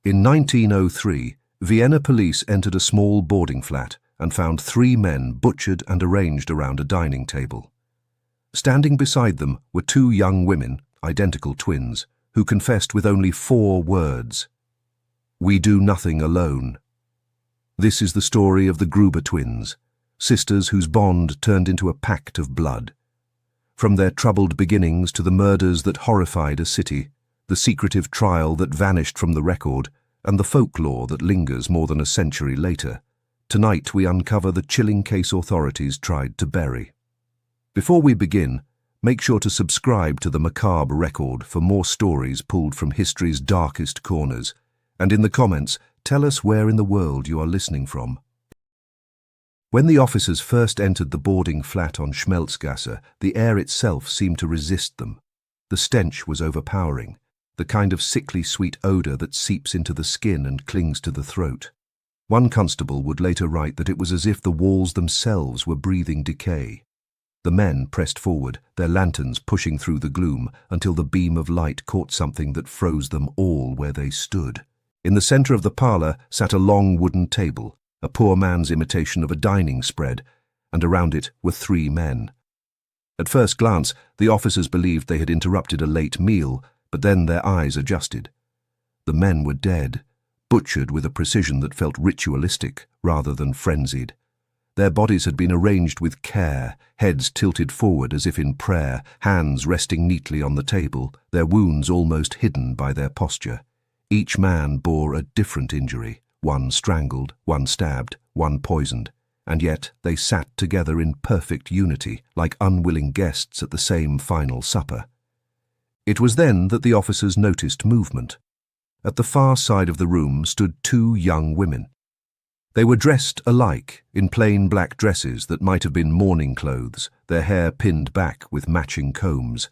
In 1903, Vienna police entered a small boarding flat and found 3 men butchered and arranged around a dining table. Standing beside them were 2 young women, identical twins, who confessed with only 4 words: "We do nothing alone." This is the story of the Gruber Twins, sisters whose bond turned into a pact of blood. From their troubled beginnings to the murders that horrified a city, the secretive trial that vanished from the record, and the folklore that lingers more than a century later, tonight we uncover the chilling case authorities tried to bury. Before we begin, make sure to subscribe to the Macabre Record for more stories pulled from history's darkest corners, and in the comments, tell us where in the world you are listening from. When the officers first entered the boarding flat on Schmelzgasse, the air itself seemed to resist them. The stench was overpowering, the kind of sickly sweet odor that seeps into the skin and clings to the throat. One constable would later write that it was as if the walls themselves were breathing decay. The men pressed forward, their lanterns pushing through the gloom until the beam of light caught something that froze them all where they stood. In the center of the parlor sat a long wooden table, a poor man's imitation of a dining spread, and around it were 3 men. At first glance, the officers believed they had interrupted a late meal, but then their eyes adjusted. The men were dead, butchered with a precision that felt ritualistic rather than frenzied. Their bodies had been arranged with care, heads tilted forward as if in prayer, hands resting neatly on the table, their wounds almost hidden by their posture. Each man bore a different injury, one strangled, one stabbed, one poisoned, and yet they sat together in perfect unity, like unwilling guests at the same final supper. It was then that the officers noticed movement. At the far side of the room stood 2 young women. They were dressed alike, in plain black dresses that might have been mourning clothes, their hair pinned back with matching combs.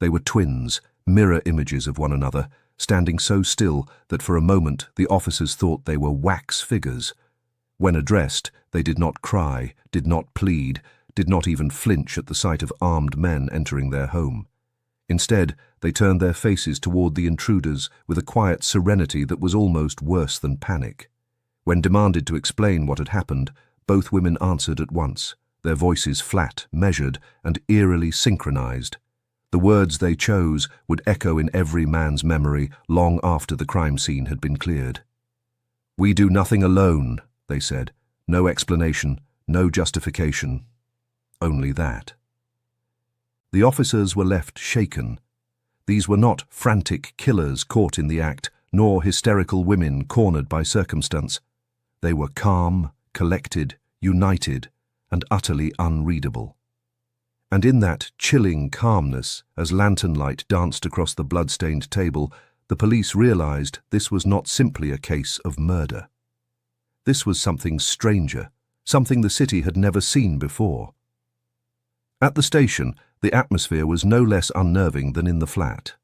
They were twins, mirror images of one another, standing so still that for a moment the officers thought they were wax figures. When addressed, they did not cry, did not plead, did not even flinch at the sight of armed men entering their home. Instead, they turned their faces toward the intruders with a quiet serenity that was almost worse than panic. When demanded to explain what had happened, both women answered at once, their voices flat, measured, and eerily synchronized. The words they chose would echo in every man's memory long after the crime scene had been cleared. "We do nothing alone," they said. No explanation, no justification. Only that. The officers were left shaken. These were not frantic killers caught in the act, nor hysterical women cornered by circumstance. They were calm, collected, united, and utterly unreadable. And in that chilling calmness, as lantern light danced across the blood-stained table, the police realized this was not simply a case of murder. This was something stranger, something the city had never seen before. At the station, the atmosphere was no less unnerving than in the flat.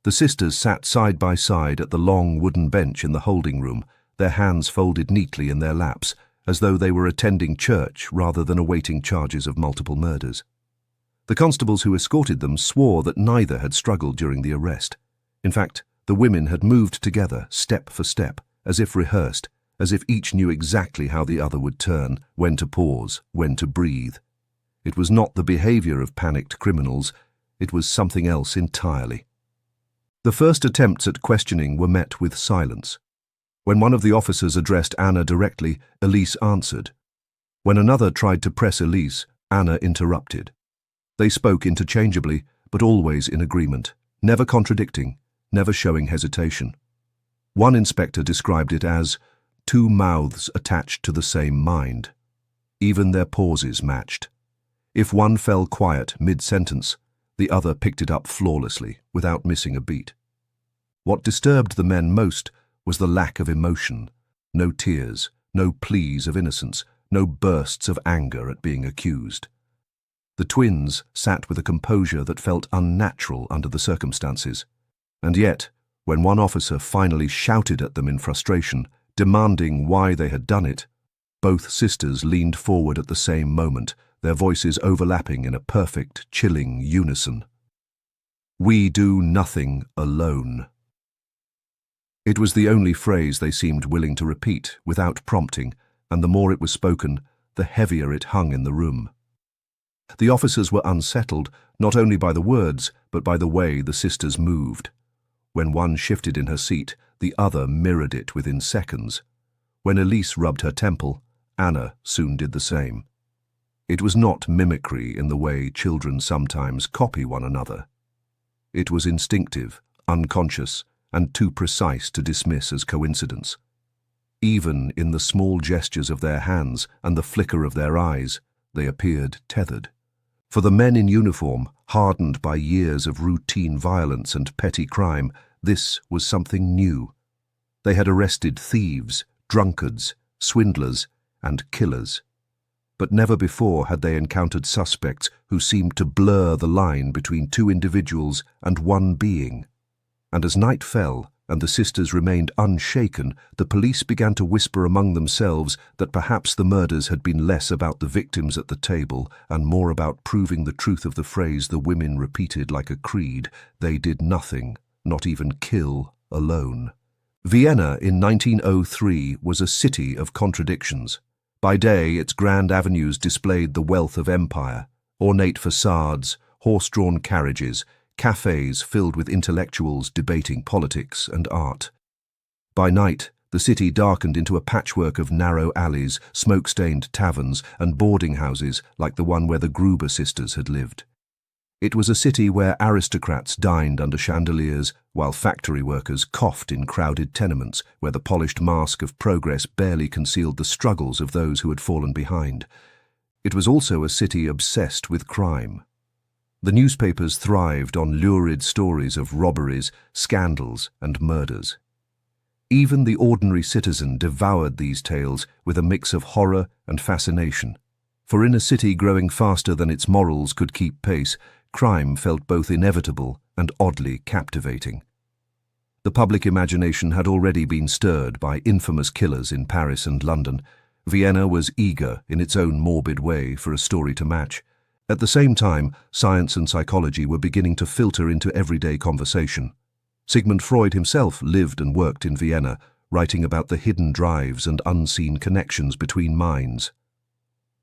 The sisters sat side by side at the long wooden bench in the holding room, their hands folded neatly in their laps, as though they were attending church rather than awaiting charges of multiple murders. The constables who escorted them swore that neither had struggled during the arrest. In fact, the women had moved together, step for step, as if rehearsed, as if each knew exactly how the other would turn, when to pause, when to breathe. It was not the behavior of panicked criminals, it was something else entirely. The first attempts at questioning were met with silence. When one of the officers addressed Anna directly, Elise answered. When another tried to press Elise, Anna interrupted. They spoke interchangeably, but always in agreement, never contradicting, never showing hesitation. One inspector described it as 2 mouths attached to the same mind. Even their pauses matched. If one fell quiet mid-sentence, the other picked it up flawlessly, without missing a beat. What disturbed the men most was the lack of emotion. No tears, no pleas of innocence, no bursts of anger at being accused. The twins sat with a composure that felt unnatural under the circumstances. And yet, when one officer finally shouted at them in frustration, demanding why they had done it, both sisters leaned forward at the same moment, their voices overlapping in a perfect, chilling unison. "We do nothing alone." It was the only phrase they seemed willing to repeat without prompting, and the more it was spoken, the heavier it hung in the room. The officers were unsettled, not only by the words, but by the way the sisters moved. When one shifted in her seat, the other mirrored it within seconds. When Elise rubbed her temple, Anna soon did the same. It was not mimicry in the way children sometimes copy one another. It was instinctive, unconscious, and too precise to dismiss as coincidence. Even in the small gestures of their hands and the flicker of their eyes, they appeared tethered. For the men in uniform, hardened by years of routine violence and petty crime, this was something new. They had arrested thieves, drunkards, swindlers, and killers. But never before had they encountered suspects who seemed to blur the line between two individuals and one being. And as night fell and the sisters remained unshaken, the police began to whisper among themselves that perhaps the murders had been less about the victims at the table and more about proving the truth of the phrase the women repeated like a creed: they did nothing, not even kill, alone. Vienna in 1903 was a city of contradictions. By day, its grand avenues displayed the wealth of empire: ornate facades, horse-drawn carriages, cafes filled with intellectuals debating politics and art. By night, the city darkened into a patchwork of narrow alleys, smoke-stained taverns, and boarding houses like the one where the Gruber sisters had lived. It was a city where aristocrats dined under chandeliers, while factory workers coughed in crowded tenements where the polished mask of progress barely concealed the struggles of those who had fallen behind. It was also a city obsessed with crime. The newspapers thrived on lurid stories of robberies, scandals, and murders. Even the ordinary citizen devoured these tales with a mix of horror and fascination. For in a city growing faster than its morals could keep pace, crime felt both inevitable and oddly captivating. The public imagination had already been stirred by infamous killers in Paris and London. Vienna was eager, in its own morbid way, for a story to match. At the same time, science and psychology were beginning to filter into everyday conversation. Sigmund Freud himself lived and worked in Vienna, writing about the hidden drives and unseen connections between minds.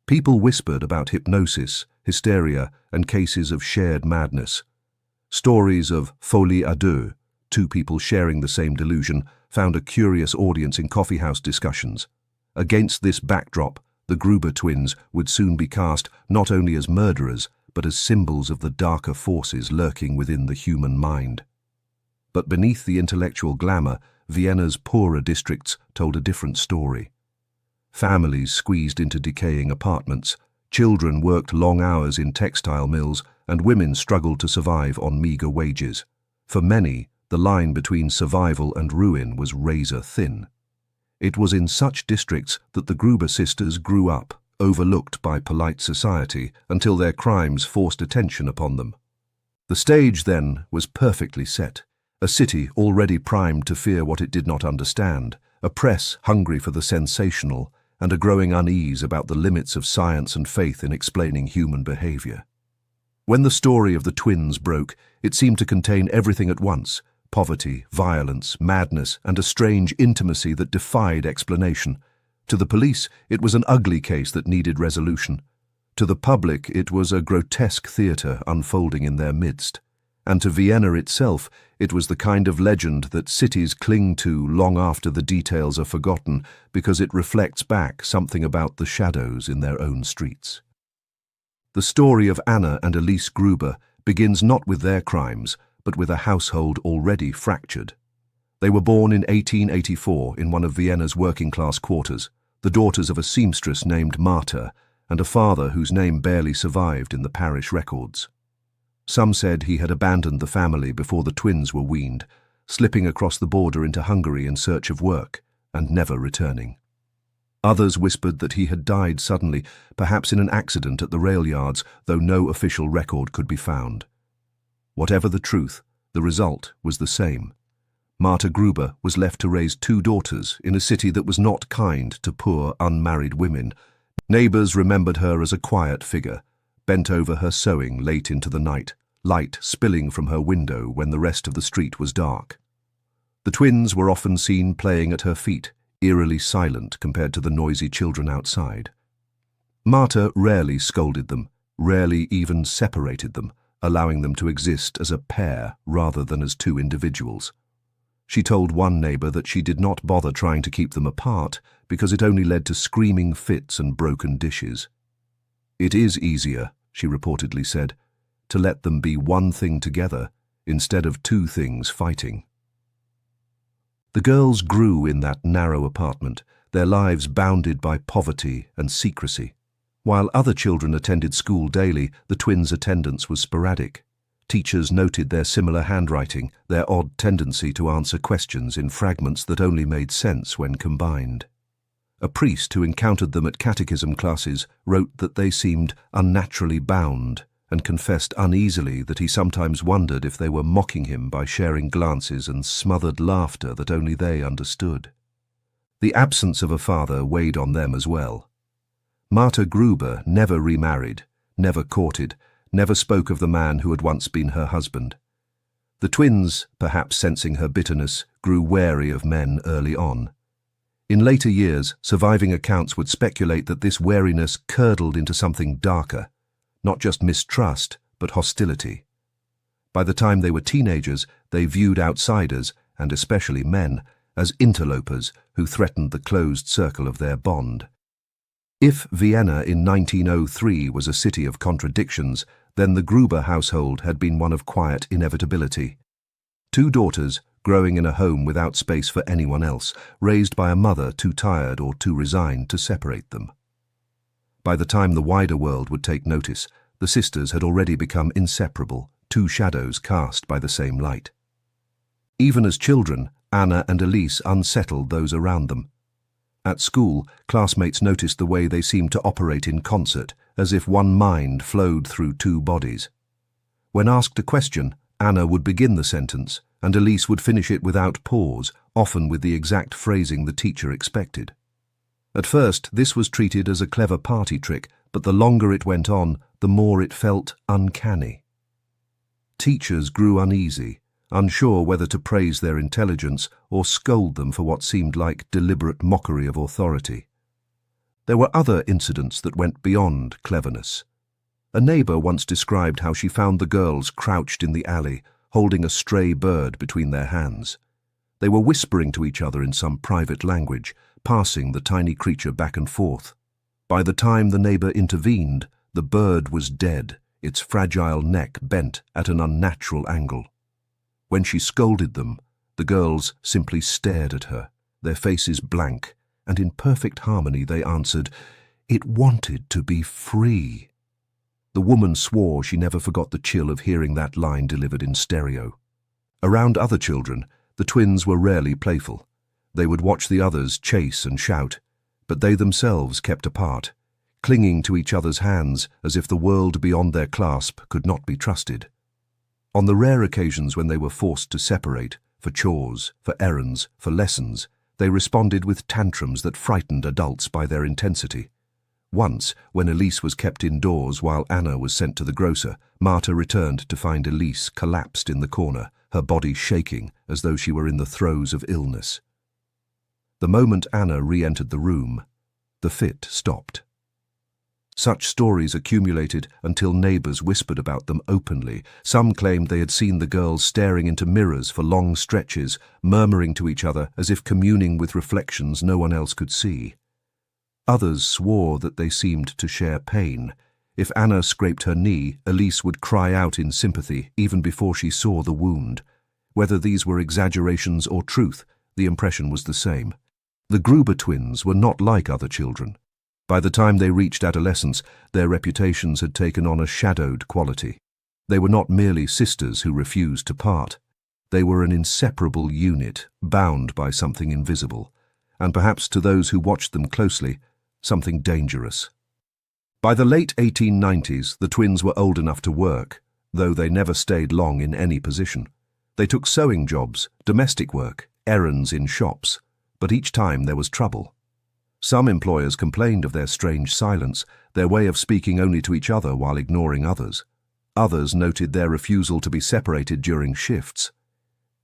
People whispered about hypnosis, hysteria, and cases of shared madness. Stories of folie à deux, two people sharing the same delusion, found a curious audience in coffeehouse discussions. Against this backdrop, the Gruber twins would soon be cast not only as murderers, but as symbols of the darker forces lurking within the human mind. But beneath the intellectual glamour, Vienna's poorer districts told a different story. Families squeezed into decaying apartments, children worked long hours in textile mills, and women struggled to survive on meager wages. For many, the line between survival and ruin was razor thin. It was in such districts that the Gruber sisters grew up, overlooked by polite society, until their crimes forced attention upon them. The stage, then, was perfectly set. A city already primed to fear what it did not understand, a press hungry for the sensational, and a growing unease about the limits of science and faith in explaining human behavior. When the story of the twins broke, it seemed to contain everything at once: poverty, violence, madness, and a strange intimacy that defied explanation. To the police, it was an ugly case that needed resolution. To the public, it was a grotesque theatre unfolding in their midst. And to Vienna itself, it was the kind of legend that cities cling to long after the details are forgotten, because it reflects back something about the shadows in their own streets. The story of Anna and Elise Gruber begins not with their crimes, but with a household already fractured. They were born in 1884 in one of Vienna's working-class quarters, the daughters of a seamstress named Martha and a father whose name barely survived in the parish records. Some said he had abandoned the family before the twins were weaned, slipping across the border into Hungary in search of work, and never returning. Others whispered that he had died suddenly, perhaps in an accident at the rail yards, though no official record could be found. Whatever the truth, the result was the same. Martha Gruber was left to raise two daughters in a city that was not kind to poor, unmarried women. Neighbors remembered her as a quiet figure, bent over her sewing late into the night, light spilling from her window when the rest of the street was dark. The twins were often seen playing at her feet, eerily silent compared to the noisy children outside. Marta rarely scolded them, rarely even separated them, allowing them to exist as a pair rather than as two individuals. She told one neighbor that she did not bother trying to keep them apart because it only led to screaming fits and broken dishes. "It is easier," she reportedly said, "to let them be one thing together instead of two things fighting." The girls grew in that narrow apartment, their lives bounded by poverty and secrecy. While other children attended school daily, the twins' attendance was sporadic. Teachers noted their similar handwriting, their odd tendency to answer questions in fragments that only made sense when combined. A priest who encountered them at catechism classes wrote that they seemed unnaturally bound and confessed uneasily that he sometimes wondered if they were mocking him by sharing glances and smothered laughter that only they understood. The absence of a father weighed on them as well. Marta Gruber never remarried, never courted, never spoke of the man who had once been her husband. The twins, perhaps sensing her bitterness, grew wary of men early on. In later years, surviving accounts would speculate that this wariness curdled into something darker, not just mistrust, but hostility. By the time they were teenagers, they viewed outsiders, and especially men, as interlopers who threatened the closed circle of their bond. If Vienna in 1903 was a city of contradictions, then the Gruber household had been one of quiet inevitability. Two daughters, growing in a home without space for anyone else, raised by a mother too tired or too resigned to separate them. By the time the wider world would take notice, the sisters had already become inseparable, two shadows cast by the same light. Even as children, Anna and Elise unsettled those around them. At school, classmates noticed the way they seemed to operate in concert, as if one mind flowed through two bodies. When asked a question, Anna would begin the sentence, and Elise would finish it without pause, often with the exact phrasing the teacher expected. At first, this was treated as a clever party trick, but the longer it went on, the more it felt uncanny. Teachers grew uneasy, unsure whether to praise their intelligence or scold them for what seemed like deliberate mockery of authority. There were other incidents that went beyond cleverness. A neighbor once described how she found the girls crouched in the alley, holding a stray bird between their hands. They were whispering to each other in some private language, passing the tiny creature back and forth. By the time the neighbor intervened, the bird was dead, its fragile neck bent at an unnatural angle. When she scolded them, the girls simply stared at her, their faces blank, and in perfect harmony they answered, "It wanted to be free." The woman swore she never forgot the chill of hearing that line delivered in stereo. Around other children, the twins were rarely playful. They would watch the others chase and shout, but they themselves kept apart, clinging to each other's hands as if the world beyond their clasp could not be trusted. On the rare occasions when they were forced to separate, for chores, for errands, for lessons, they responded with tantrums that frightened adults by their intensity. Once, when Elise was kept indoors while Anna was sent to the grocer, Marta returned to find Elise collapsed in the corner, her body shaking as though she were in the throes of illness. The moment Anna re-entered the room, the fit stopped. Such stories accumulated until neighbors whispered about them openly. Some claimed they had seen the girls staring into mirrors for long stretches, murmuring to each other as if communing with reflections no one else could see. Others swore that they seemed to share pain. If Anna scraped her knee, Elise would cry out in sympathy even before she saw the wound. Whether these were exaggerations or truth, the impression was the same. The Gruber twins were not like other children. By the time they reached adolescence, their reputations had taken on a shadowed quality. They were not merely sisters who refused to part. They were an inseparable unit, bound by something invisible, and perhaps to those who watched them closely, something dangerous. By the late 1890s, the twins were old enough to work, though they never stayed long in any position. They took sewing jobs, domestic work, errands in shops, but each time there was trouble. Some employers complained of their strange silence, their way of speaking only to each other while ignoring others. Others noted their refusal to be separated during shifts.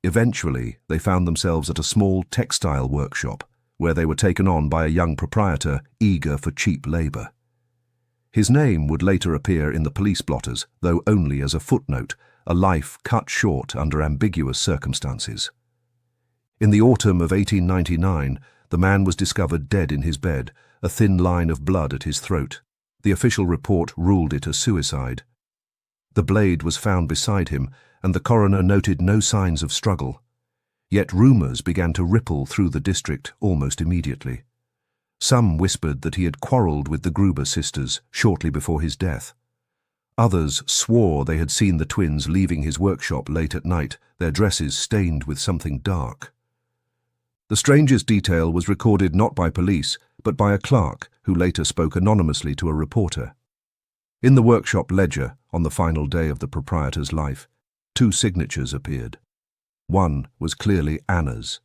Eventually, they found themselves at a small textile workshop, where they were taken on by a young proprietor eager for cheap labor. His name would later appear in the police blotters, though only as a footnote, a life cut short under ambiguous circumstances. In the autumn of 1899, the man was discovered dead in his bed, a thin line of blood at his throat. The official report ruled it a suicide. The blade was found beside him, and the coroner noted no signs of struggle. Yet rumors began to ripple through the district almost immediately. Some whispered that he had quarreled with the Gruber sisters shortly before his death. Others swore they had seen the twins leaving his workshop late at night, their dresses stained with something dark. The strangest detail was recorded not by police, but by a clerk who later spoke anonymously to a reporter. In the workshop ledger, on the final day of the proprietor's life, 2 signatures appeared. One was clearly Anna's.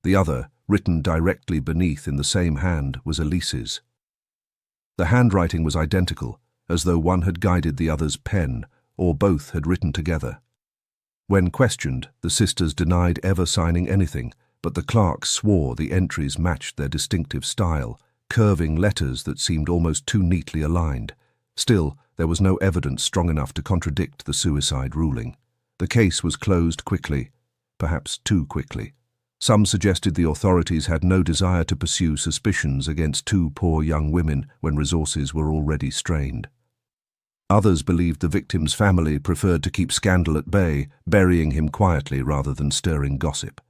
The other, written directly beneath in the same hand, was Elise's. The handwriting was identical, as though one had guided the other's pen, or both had written together. When questioned, the sisters denied ever signing anything, but the clerk swore the entries matched their distinctive style, curving letters that seemed almost too neatly aligned. Still, there was no evidence strong enough to contradict the suicide ruling. The case was closed quickly, perhaps too quickly. Some suggested the authorities had no desire to pursue suspicions against 2 poor young women when resources were already strained. Others believed the victim's family preferred to keep scandal at bay, burying him quietly rather than stirring gossip.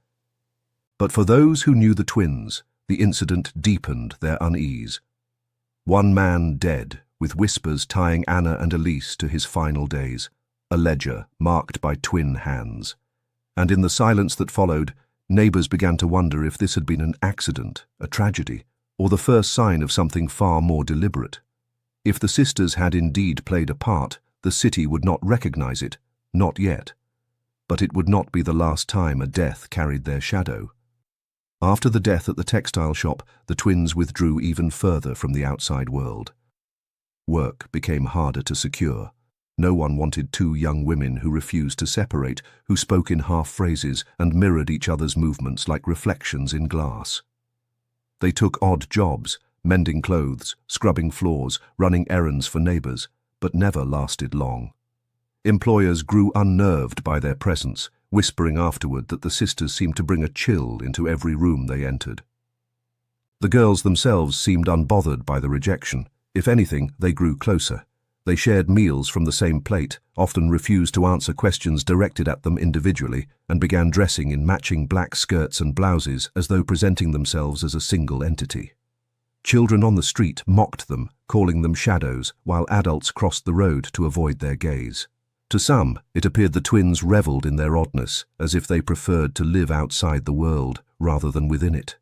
But for those who knew the twins, the incident deepened their unease. One man dead, with whispers tying Anna and Elise to his final days, a ledger marked by twin hands. And in the silence that followed, neighbors began to wonder if this had been an accident, a tragedy, or the first sign of something far more deliberate. If the sisters had indeed played a part, the city would not recognize it, not yet. But it would not be the last time a death carried their shadow. After the death at the textile shop, the twins withdrew even further from the outside world. Work became harder to secure. No one wanted 2 young women who refused to separate, who spoke in half-phrases and mirrored each other's movements like reflections in glass. They took odd jobs, mending clothes, scrubbing floors, running errands for neighbors, but never lasted long. Employers grew unnerved by their presence, whispering afterward that the sisters seemed to bring a chill into every room they entered. The girls themselves seemed unbothered by the rejection. If anything, they grew closer. They shared meals from the same plate, often refused to answer questions directed at them individually, and began dressing in matching black skirts and blouses as though presenting themselves as a single entity. Children on the street mocked them, calling them shadows, while adults crossed the road to avoid their gaze. To some, it appeared the twins reveled in their oddness, as if they preferred to live outside the world rather than within it.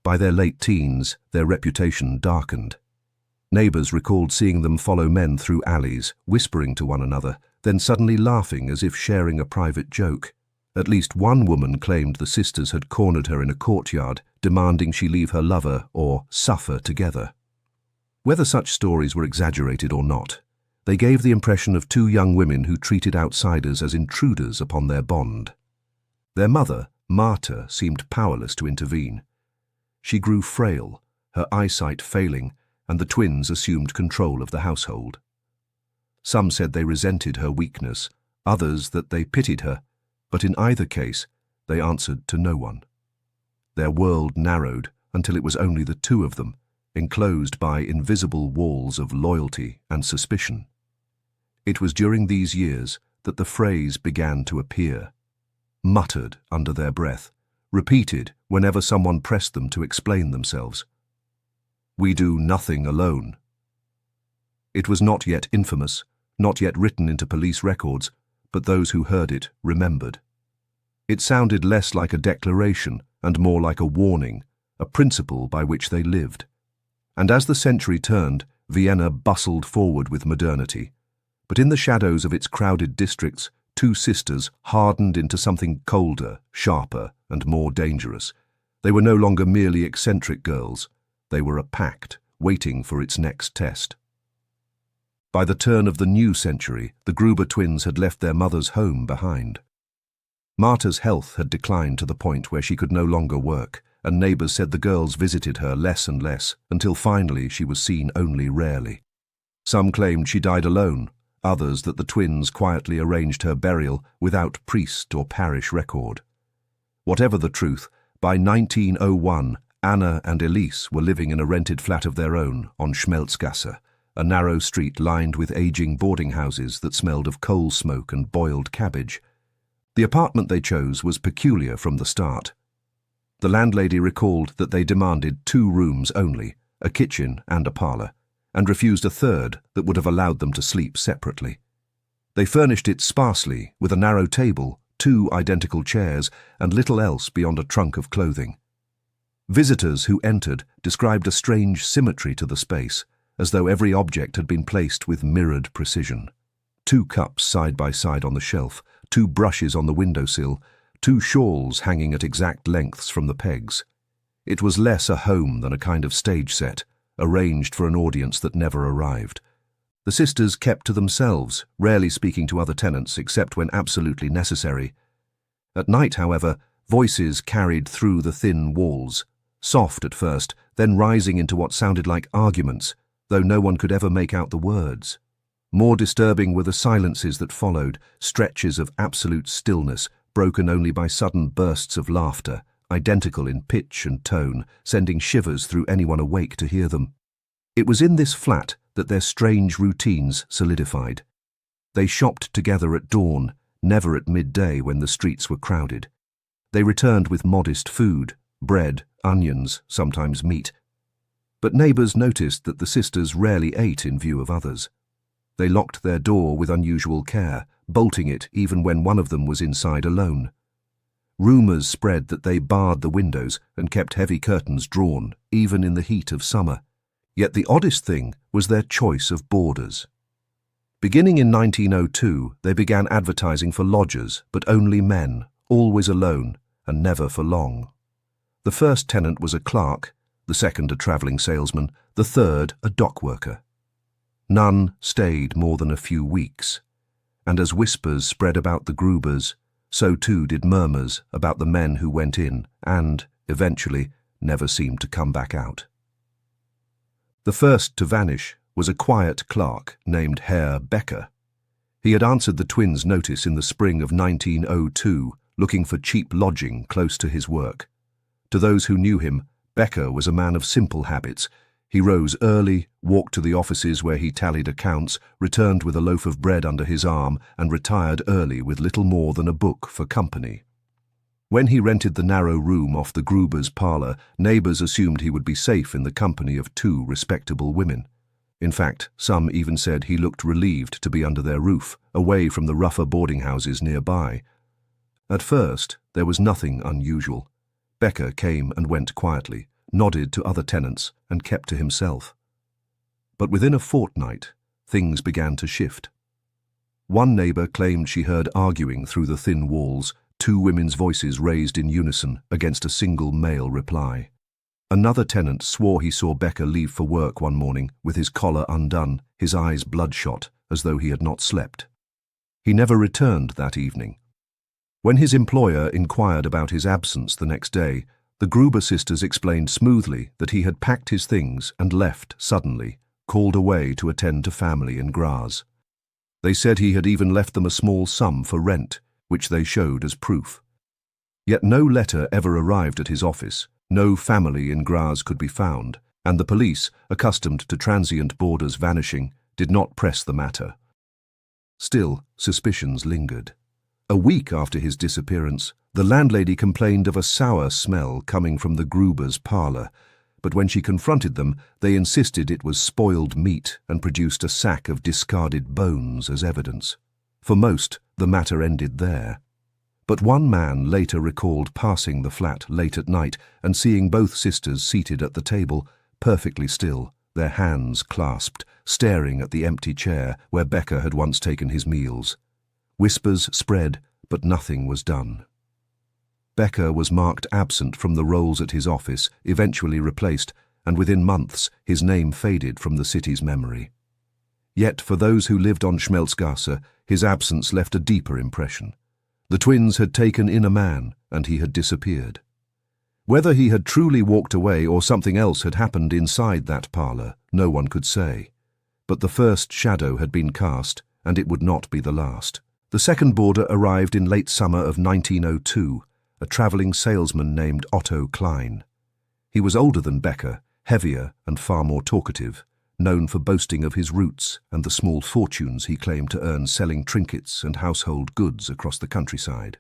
By their late teens, their reputation darkened. Neighbors recalled seeing them follow men through alleys, whispering to one another, then suddenly laughing as if sharing a private joke. At least one woman claimed the sisters had cornered her in a courtyard, demanding she leave her lover or suffer together. Whether such stories were exaggerated or not, they gave the impression of 2 young women who treated outsiders as intruders upon their bond. Their mother, Marta, seemed powerless to intervene. She grew frail, her eyesight failing, and the twins assumed control of the household. Some said they resented her weakness, others that they pitied her, but in either case, they answered to no one. Their world narrowed until it was only the 2 of them, enclosed by invisible walls of loyalty and suspicion. It was during these years that the phrase began to appear, muttered under their breath, repeated whenever someone pressed them to explain themselves. "We do nothing alone." It was not yet infamous, not yet written into police records, but those who heard it remembered. It sounded less like a declaration and more like a warning, a principle by which they lived. And as the century turned, Vienna bustled forward with modernity. But in the shadows of its crowded districts, 2 sisters hardened into something colder, sharper, and more dangerous. They were no longer merely eccentric girls. They were a pact, waiting for its next test. By the turn of the new century, the Gruber twins had left their mother's home behind. Marta's health had declined to the point where she could no longer work, and neighbors said the girls visited her less and less, until finally she was seen only rarely. Some claimed she died alone, others that the twins quietly arranged her burial without priest or parish record. Whatever the truth, by 1901, Anna and Elise were living in a rented flat of their own on Schmelzgasse, a narrow street lined with aging boarding houses that smelled of coal smoke and boiled cabbage. The apartment they chose was peculiar from the start. The landlady recalled that they demanded 2 rooms only, a kitchen and a parlour, and refused a third that would have allowed them to sleep separately. They furnished it sparsely with a narrow table, 2 identical chairs, and little else beyond a trunk of clothing. Visitors who entered described a strange symmetry to the space, as though every object had been placed with mirrored precision. 2 cups side by side on the shelf, 2 brushes on the windowsill, 2 shawls hanging at exact lengths from the pegs. It was less a home than a kind of stage set, arranged for an audience that never arrived. The sisters kept to themselves, rarely speaking to other tenants except when absolutely necessary. At night, however, voices carried through the thin walls, soft at first, then rising into what sounded like arguments, though no one could ever make out the words. More disturbing were the silences that followed, stretches of absolute stillness, broken only by sudden bursts of laughter, identical in pitch and tone, sending shivers through anyone awake to hear them. It was in this flat that their strange routines solidified. They shopped together at dawn, never at midday when the streets were crowded. They returned with modest food, bread, onions, sometimes meat. But neighbours noticed that the sisters rarely ate in view of others. They locked their door with unusual care, bolting it even when one of them was inside alone. Rumours spread that they barred the windows and kept heavy curtains drawn, even in the heat of summer. Yet the oddest thing was their choice of boarders. Beginning in 1902, they began advertising for lodgers, but only men, always alone, and never for long. The first tenant was a clerk, the second a travelling salesman, the third a dock worker. None stayed more than a few weeks, and as whispers spread about the Grubers, so too did murmurs about the men who went in and, eventually, never seemed to come back out. The first to vanish was a quiet clerk named Herr Becker. He had answered the twins' notice in the spring of 1902, looking for cheap lodging close to his work. To those who knew him, Becker was a man of simple habits. He rose early, walked to the offices where he tallied accounts, returned with a loaf of bread under his arm, and retired early with little more than a book for company. When he rented the narrow room off the Gruber's parlour, neighbours assumed he would be safe in the company of 2 respectable women. In fact, some even said he looked relieved to be under their roof, away from the rougher boarding houses nearby. At first, there was nothing unusual. Becker came and went quietly, nodded to other tenants, and kept to himself. But within a fortnight, things began to shift. One neighbour claimed she heard arguing through the thin walls, 2 women's voices raised in unison against a single male reply. Another tenant swore he saw Becker leave for work one morning with his collar undone, his eyes bloodshot, as though he had not slept. He never returned that evening. When his employer inquired about his absence the next day, the Gruber sisters explained smoothly that he had packed his things and left suddenly, called away to attend to family in Graz. They said he had even left them a small sum for rent, which they showed as proof. Yet no letter ever arrived at his office, no family in Graz could be found, and the police, accustomed to transient boarders vanishing, did not press the matter. Still, suspicions lingered. A week after his disappearance, the landlady complained of a sour smell coming from the Gruber's parlour, but when she confronted them, they insisted it was spoiled meat and produced a sack of discarded bones as evidence. For most, the matter ended there. But one man later recalled passing the flat late at night and seeing both sisters seated at the table, perfectly still, their hands clasped, staring at the empty chair where Becker had once taken his meals. Whispers spread, but nothing was done. Becker was marked absent from the rolls at his office, eventually replaced, and within months his name faded from the city's memory. Yet for those who lived on Schmelzgasse, his absence left a deeper impression. The twins had taken in a man, and he had disappeared. Whether he had truly walked away or something else had happened inside that parlour, no one could say. But the first shadow had been cast, and it would not be the last. The second boarder arrived in late summer of 1902, a travelling salesman named Otto Klein. He was older than Becker, heavier and far more talkative, known for boasting of his roots and the small fortunes he claimed to earn selling trinkets and household goods across the countryside.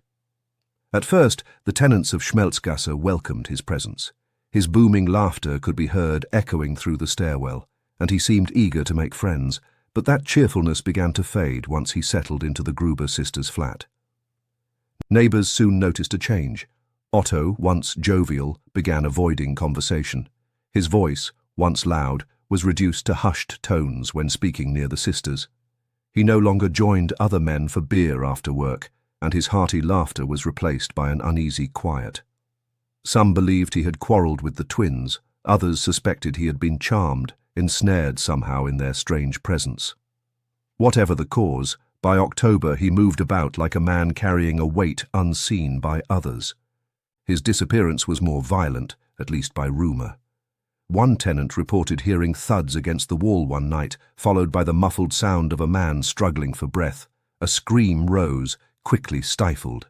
At first, the tenants of Schmelzgasse welcomed his presence. His booming laughter could be heard echoing through the stairwell, and he seemed eager to make friends, but that cheerfulness began to fade once he settled into the Gruber sisters' flat. Neighbours soon noticed a change. Otto, once jovial, began avoiding conversation. His voice, once loud, was reduced to hushed tones when speaking near the sisters. He no longer joined other men for beer after work, and his hearty laughter was replaced by an uneasy quiet. Some believed he had quarrelled with the twins, others suspected he had been charmed, ensnared somehow in their strange presence. Whatever the cause, by October he moved about like a man carrying a weight unseen by others. His disappearance was more violent, at least by rumour. One tenant reported hearing thuds against the wall one night, followed by the muffled sound of a man struggling for breath. A scream rose, quickly stifled.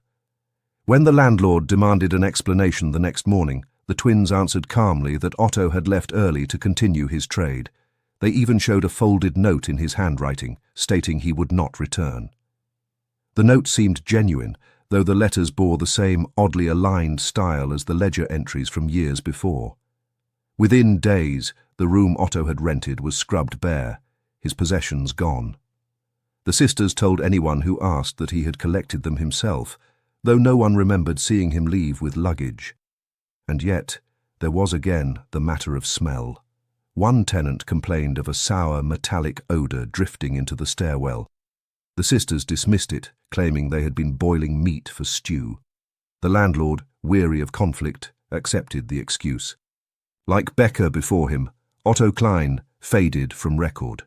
When the landlord demanded an explanation the next morning, the twins answered calmly that Otto had left early to continue his trade. They even showed a folded note in his handwriting, stating he would not return. The note seemed genuine, though the letters bore the same oddly aligned style as the ledger entries from years before. Within days, the room Otto had rented was scrubbed bare, his possessions gone. The sisters told anyone who asked that he had collected them himself, though no one remembered seeing him leave with luggage. And yet, there was again the matter of smell. One tenant complained of a sour, metallic odour drifting into the stairwell. The sisters dismissed it, claiming they had been boiling meat for stew. The landlord, weary of conflict, accepted the excuse. Like Becker before him, Otto Klein faded from record.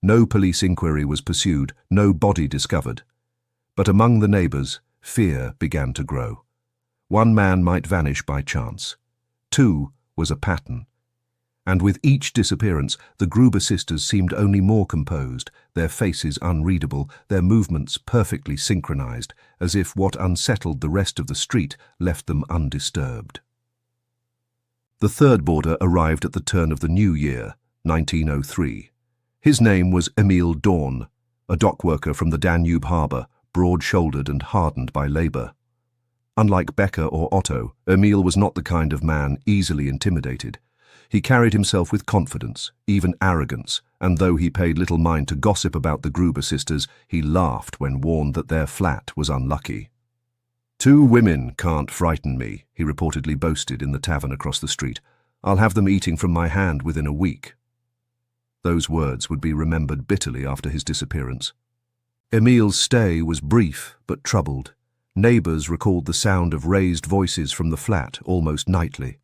No police inquiry was pursued, no body discovered. But among the neighbours, fear began to grow. One man might vanish by chance. Two was a pattern. And with each disappearance, the Gruber sisters seemed only more composed, their faces unreadable, their movements perfectly synchronized, as if what unsettled the rest of the street left them undisturbed. The third boarder arrived at the turn of the new year, 1903. His name was Emil Dorn, a dockworker from the Danube harbour, broad-shouldered and hardened by labour. Unlike Becker or Otto, Emil was not the kind of man easily intimidated. He carried himself with confidence, even arrogance, and though he paid little mind to gossip about the Gruber sisters, he laughed when warned that their flat was unlucky. "2 women can't frighten me," he reportedly boasted in the tavern across the street. "I'll have them eating from my hand within a week." Those words would be remembered bitterly after his disappearance. Emil's stay was brief but troubled. Neighbours recalled the sound of raised voices from the flat almost nightly.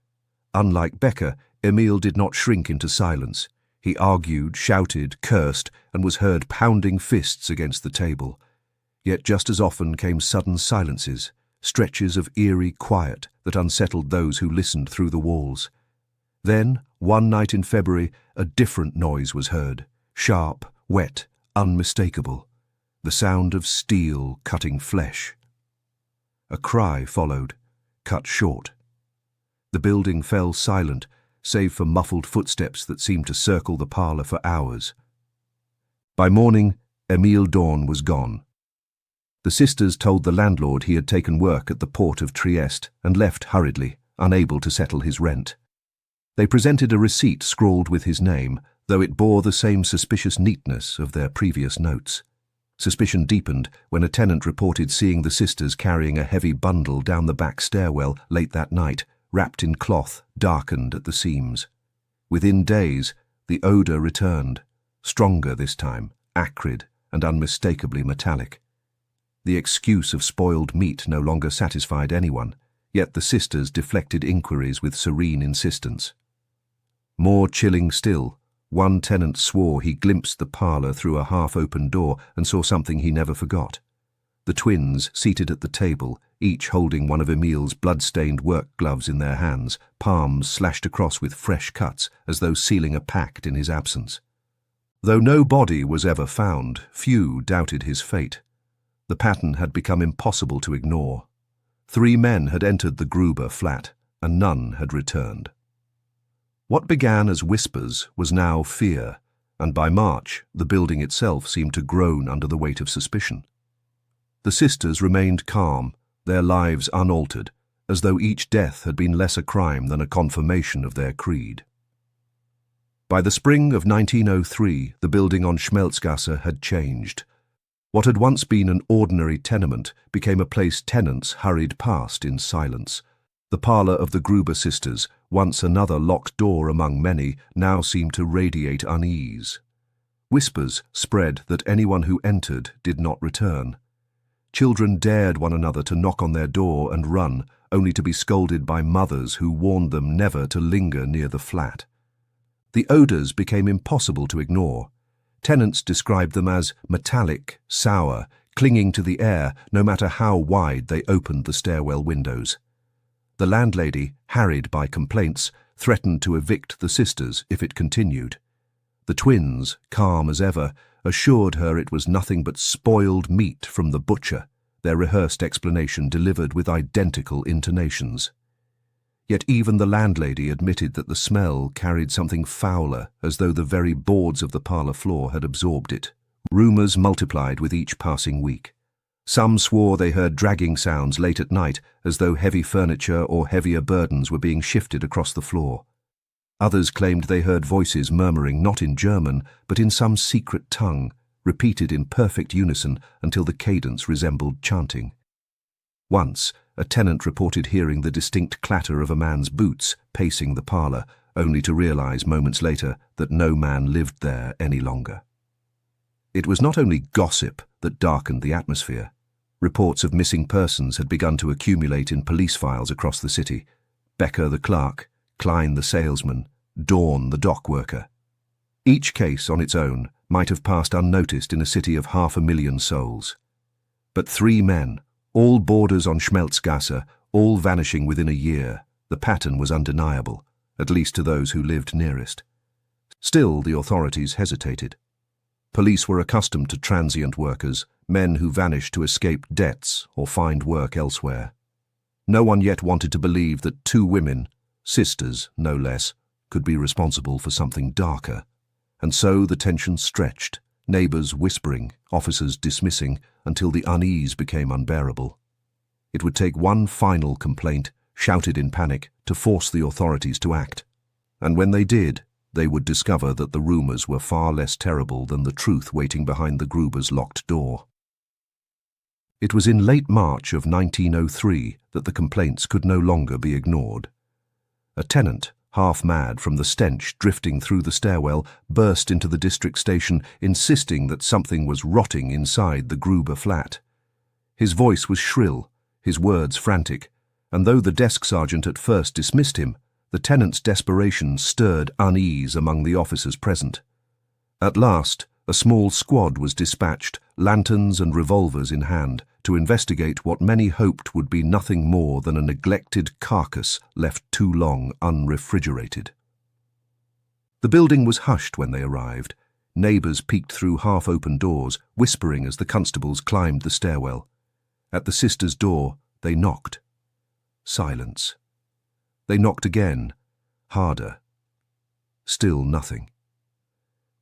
Unlike Becker, Emil did not shrink into silence. He argued, shouted, cursed, and was heard pounding fists against the table. Yet just as often came sudden silences, stretches of eerie quiet that unsettled those who listened through the walls. Then, one night in February, a different noise was heard, sharp, wet, unmistakable, the sound of steel cutting flesh. A cry followed, cut short. The building fell silent, save for muffled footsteps that seemed to circle the parlour for hours. By morning, Emil Dorn was gone. The sisters told the landlord he had taken work at the port of Trieste and left hurriedly, unable to settle his rent. They presented a receipt scrawled with his name, though it bore the same suspicious neatness of their previous notes. Suspicion deepened when a tenant reported seeing the sisters carrying a heavy bundle down the back stairwell late that night, wrapped in cloth, darkened at the seams. Within days, the odour returned, stronger this time, acrid and unmistakably metallic. The excuse of spoiled meat no longer satisfied anyone, yet the sisters deflected inquiries with serene insistence. More chilling still, one tenant swore he glimpsed the parlour through a half-open door and saw something he never forgot. The twins, seated at the table, each holding one of Emile's blood-stained work gloves in their hands, palms slashed across with fresh cuts, as though sealing a pact in his absence. Though no body was ever found, few doubted his fate. The pattern had become impossible to ignore. 3 men had entered the Gruber flat, and none had returned. What began as whispers was now fear, and by March, the building itself seemed to groan under the weight of suspicion. The sisters remained calm, their lives unaltered, as though each death had been less a crime than a confirmation of their creed. By the spring of 1903, the building on Schmelzgasse had changed. What had once been an ordinary tenement became a place tenants hurried past in silence. The parlour of the Gruber sisters, once another locked door among many, now seemed to radiate unease. Whispers spread that anyone who entered did not return. Children dared one another to knock on their door and run, only to be scolded by mothers who warned them never to linger near the flat. The odours became impossible to ignore. Tenants described them as metallic, sour, clinging to the air no matter how wide they opened the stairwell windows. The landlady, harried by complaints, threatened to evict the sisters if it continued. The twins, calm as ever, assured her it was nothing but spoiled meat from the butcher, their rehearsed explanation delivered with identical intonations. Yet even the landlady admitted that the smell carried something fouler, as though the very boards of the parlour floor had absorbed it. Rumours multiplied with each passing week. Some swore they heard dragging sounds late at night, as though heavy furniture or heavier burdens were being shifted across the floor. Others claimed they heard voices murmuring not in German, but in some secret tongue, repeated in perfect unison until the cadence resembled chanting. Once, a tenant reported hearing the distinct clatter of a man's boots pacing the parlour, only to realise moments later that no man lived there any longer. It was not only gossip that darkened the atmosphere. Reports of missing persons had begun to accumulate in police files across the city. Becker the clerk, Klein the salesman, Dorn the dock worker. Each case on its own might have passed unnoticed in a city of 500,000 souls. But 3 men, all boarders on Schmelzgasse, all vanishing within a year, the pattern was undeniable, at least to those who lived nearest. Still, the authorities hesitated. Police were accustomed to transient workers, men who vanished to escape debts or find work elsewhere. No one yet wanted to believe that 2 women, sisters no less, could be responsible for something darker. And so the tension stretched, neighbours whispering, officers dismissing, until the unease became unbearable. It would take one final complaint, shouted in panic, to force the authorities to act. And when they did, they would discover that the rumours were far less terrible than the truth waiting behind the Grubers' locked door. It was in late March of 1903 that the complaints could no longer be ignored. A tenant, half mad from the stench drifting through the stairwell, burst into the district station, insisting that something was rotting inside the Gruber flat. His voice was shrill, his words frantic, and though the desk sergeant at first dismissed him, the tenant's desperation stirred unease among the officers present. At last, a small squad was dispatched, lanterns and revolvers in hand, to investigate what many hoped would be nothing more than a neglected carcass left too long unrefrigerated. The building was hushed when they arrived. Neighbours peeked through half-open doors, whispering as the constables climbed the stairwell. At the sisters' door, they knocked. Silence. They knocked again, harder. Still nothing.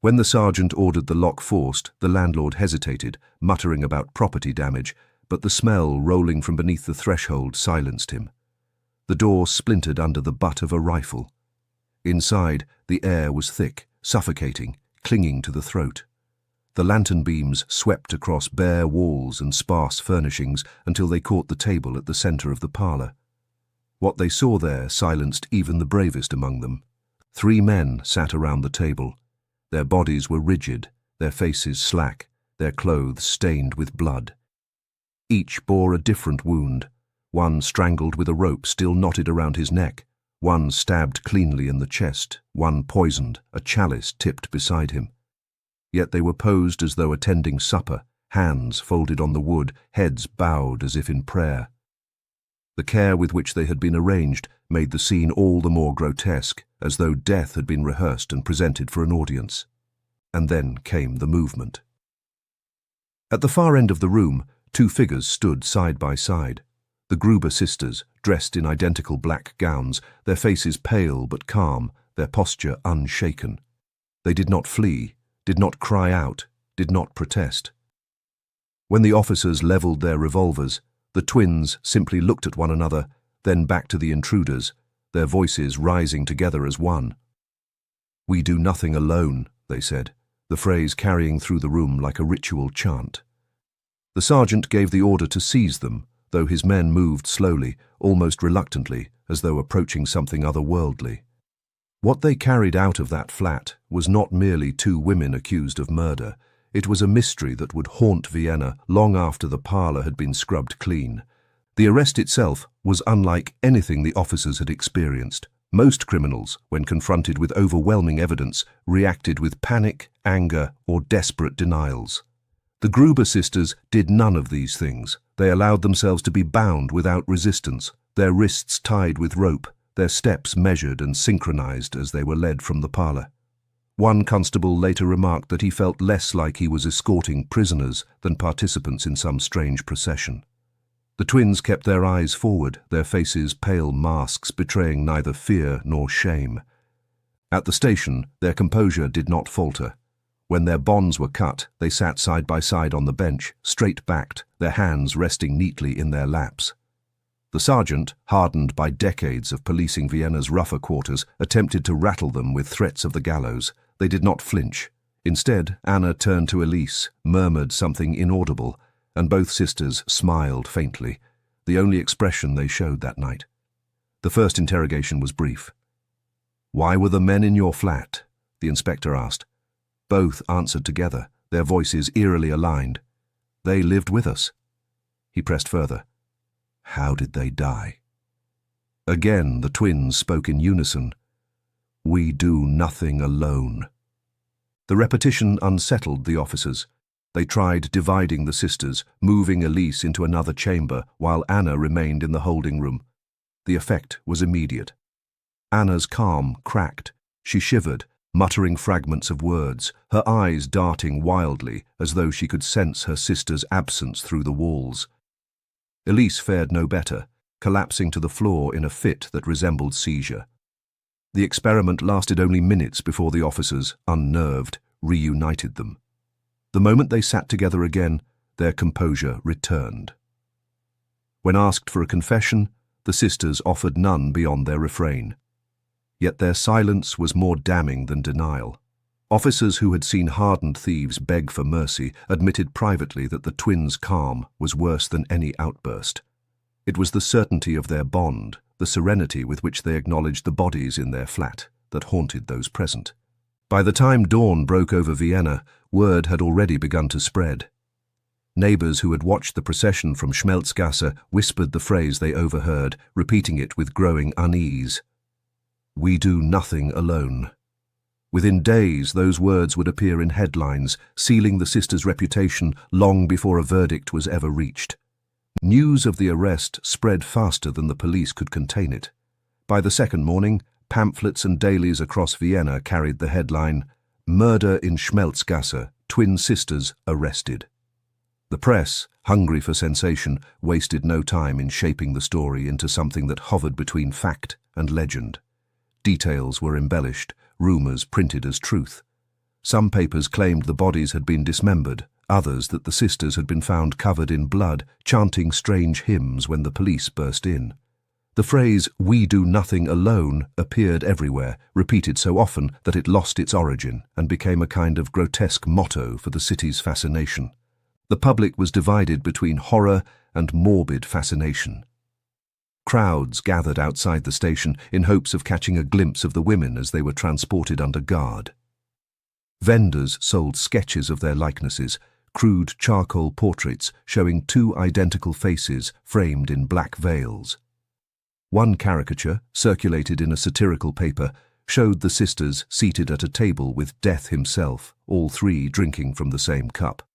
When the sergeant ordered the lock forced, the landlord hesitated, muttering about property damage, but the smell rolling from beneath the threshold silenced him. The door splintered under the butt of a rifle. Inside, the air was thick, suffocating, clinging to the throat. The lantern beams swept across bare walls and sparse furnishings until they caught the table at the centre of the parlour. What they saw there silenced even the bravest among them. 3 men sat around the table. Their bodies were rigid, their faces slack, their clothes stained with blood. Each bore a different wound, one strangled with a rope still knotted around his neck, one stabbed cleanly in the chest, one poisoned, a chalice tipped beside him. Yet they were posed as though attending supper, hands folded on the wood, heads bowed as if in prayer. The care with which they had been arranged made the scene all the more grotesque, as though death had been rehearsed and presented for an audience. And then came the movement. At the far end of the room, two figures stood side by side. The Gruber sisters, dressed in identical black gowns, their faces pale but calm, their posture unshaken. They did not flee, did not cry out, did not protest. When the officers levelled their revolvers, the twins simply looked at one another, then back to the intruders, their voices rising together as one. "We do nothing alone," they said, the phrase carrying through the room like a ritual chant. The sergeant gave the order to seize them, though his men moved slowly, almost reluctantly, as though approaching something otherworldly. What they carried out of that flat was not merely two women accused of murder. It was a mystery that would haunt Vienna long after the parlour had been scrubbed clean. The arrest itself was unlike anything the officers had experienced. Most criminals, when confronted with overwhelming evidence, reacted with panic, anger, or desperate denials. The Gruber sisters did none of these things. They allowed themselves to be bound without resistance, their wrists tied with rope, their steps measured and synchronized as they were led from the parlour. One constable later remarked that he felt less like he was escorting prisoners than participants in some strange procession. The twins kept their eyes forward, their faces pale masks betraying neither fear nor shame. At the station, their composure did not falter. When their bonds were cut, they sat side by side on the bench, straight-backed, their hands resting neatly in their laps. The sergeant, hardened by decades of policing Vienna's rougher quarters, attempted to rattle them with threats of the gallows. They did not flinch. Instead, Anna turned to Elise, murmured something inaudible, and both sisters smiled faintly, the only expression they showed that night. The first interrogation was brief. "Why were the men in your flat?" the inspector asked. Both answered together, their voices eerily aligned. "They lived with us." He pressed further. "How did they die?" Again the twins spoke in unison. "We do nothing alone." The repetition unsettled the officers. They tried dividing the sisters, moving Elise into another chamber while Anna remained in the holding room. The effect was immediate. Anna's calm cracked. She shivered, muttering fragments of words, her eyes darting wildly as though she could sense her sister's absence through the walls. Elise fared no better, collapsing to the floor in a fit that resembled seizure. The experiment lasted only minutes before the officers, unnerved, reunited them. The moment they sat together again, their composure returned. When asked for a confession, the sisters offered none beyond their refrain. Yet their silence was more damning than denial. Officers who had seen hardened thieves beg for mercy admitted privately that the twins' calm was worse than any outburst. It was the certainty of their bond, the serenity with which they acknowledged the bodies in their flat, that haunted those present. By the time dawn broke over Vienna, word had already begun to spread. Neighbours who had watched the procession from Schmelzgasse whispered the phrase they overheard, repeating it with growing unease. "We do nothing alone." Within days, those words would appear in headlines, sealing the sisters' reputation long before a verdict was ever reached. News of the arrest spread faster than the police could contain it. By the second morning, pamphlets and dailies across Vienna carried the headline, "Murder in Schmelzgasse, Twin Sisters Arrested." The press, hungry for sensation, wasted no time in shaping the story into something that hovered between fact and legend. Details were embellished, rumours printed as truth. Some papers claimed the bodies had been dismembered, others that the sisters had been found covered in blood, chanting strange hymns when the police burst in. The phrase, "We do nothing alone," appeared everywhere, repeated so often that it lost its origin and became a kind of grotesque motto for the city's fascination. The public was divided between horror and morbid fascination. Crowds gathered outside the station in hopes of catching a glimpse of the women as they were transported under guard. Vendors sold sketches of their likenesses, crude charcoal portraits showing two identical faces framed in black veils. One caricature, circulated in a satirical paper, showed the sisters seated at a table with Death himself, all three drinking from the same cup.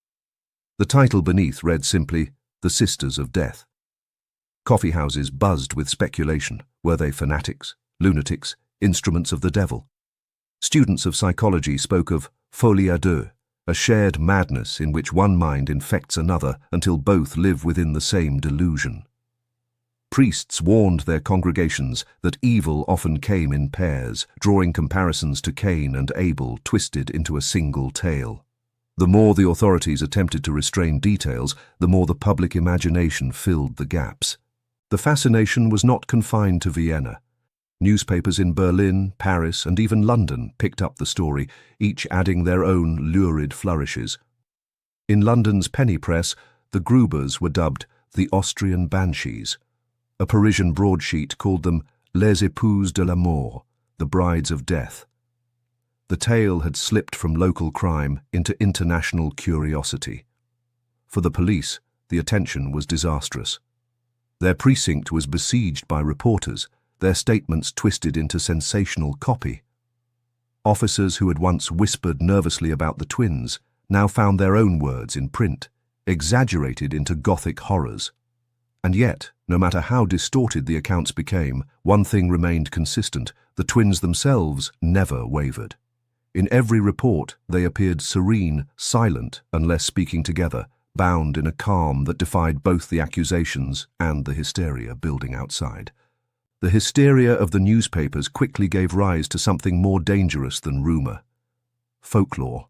The title beneath read simply, "The Sisters of Death." Coffeehouses buzzed with speculation. Were they fanatics, lunatics, instruments of the devil? Students of psychology spoke of folie à deux, a shared madness in which one mind infects another until both live within the same delusion. Priests warned their congregations that evil often came in pairs, drawing comparisons to Cain and Abel twisted into a single tale. The more the authorities attempted to restrain details, the more the public imagination filled the gaps. The fascination was not confined to Vienna. Newspapers in Berlin, Paris, and even London picked up the story, each adding their own lurid flourishes. In London's penny press, the Grubers were dubbed the Austrian Banshees. A Parisian broadsheet called them Les Épouses de la Mort, the Brides of Death. The tale had slipped from local crime into international curiosity. For the police, the attention was disastrous. Their precinct was besieged by reporters, their statements twisted into sensational copy. Officers who had once whispered nervously about the twins now found their own words in print, exaggerated into Gothic horrors. And yet, no matter how distorted the accounts became, one thing remained consistent: the twins themselves never wavered. In every report, they appeared serene, silent, unless speaking together, bound in a calm that defied both the accusations and the hysteria building outside. The hysteria of the newspapers quickly gave rise to something more dangerous than rumor: folklore.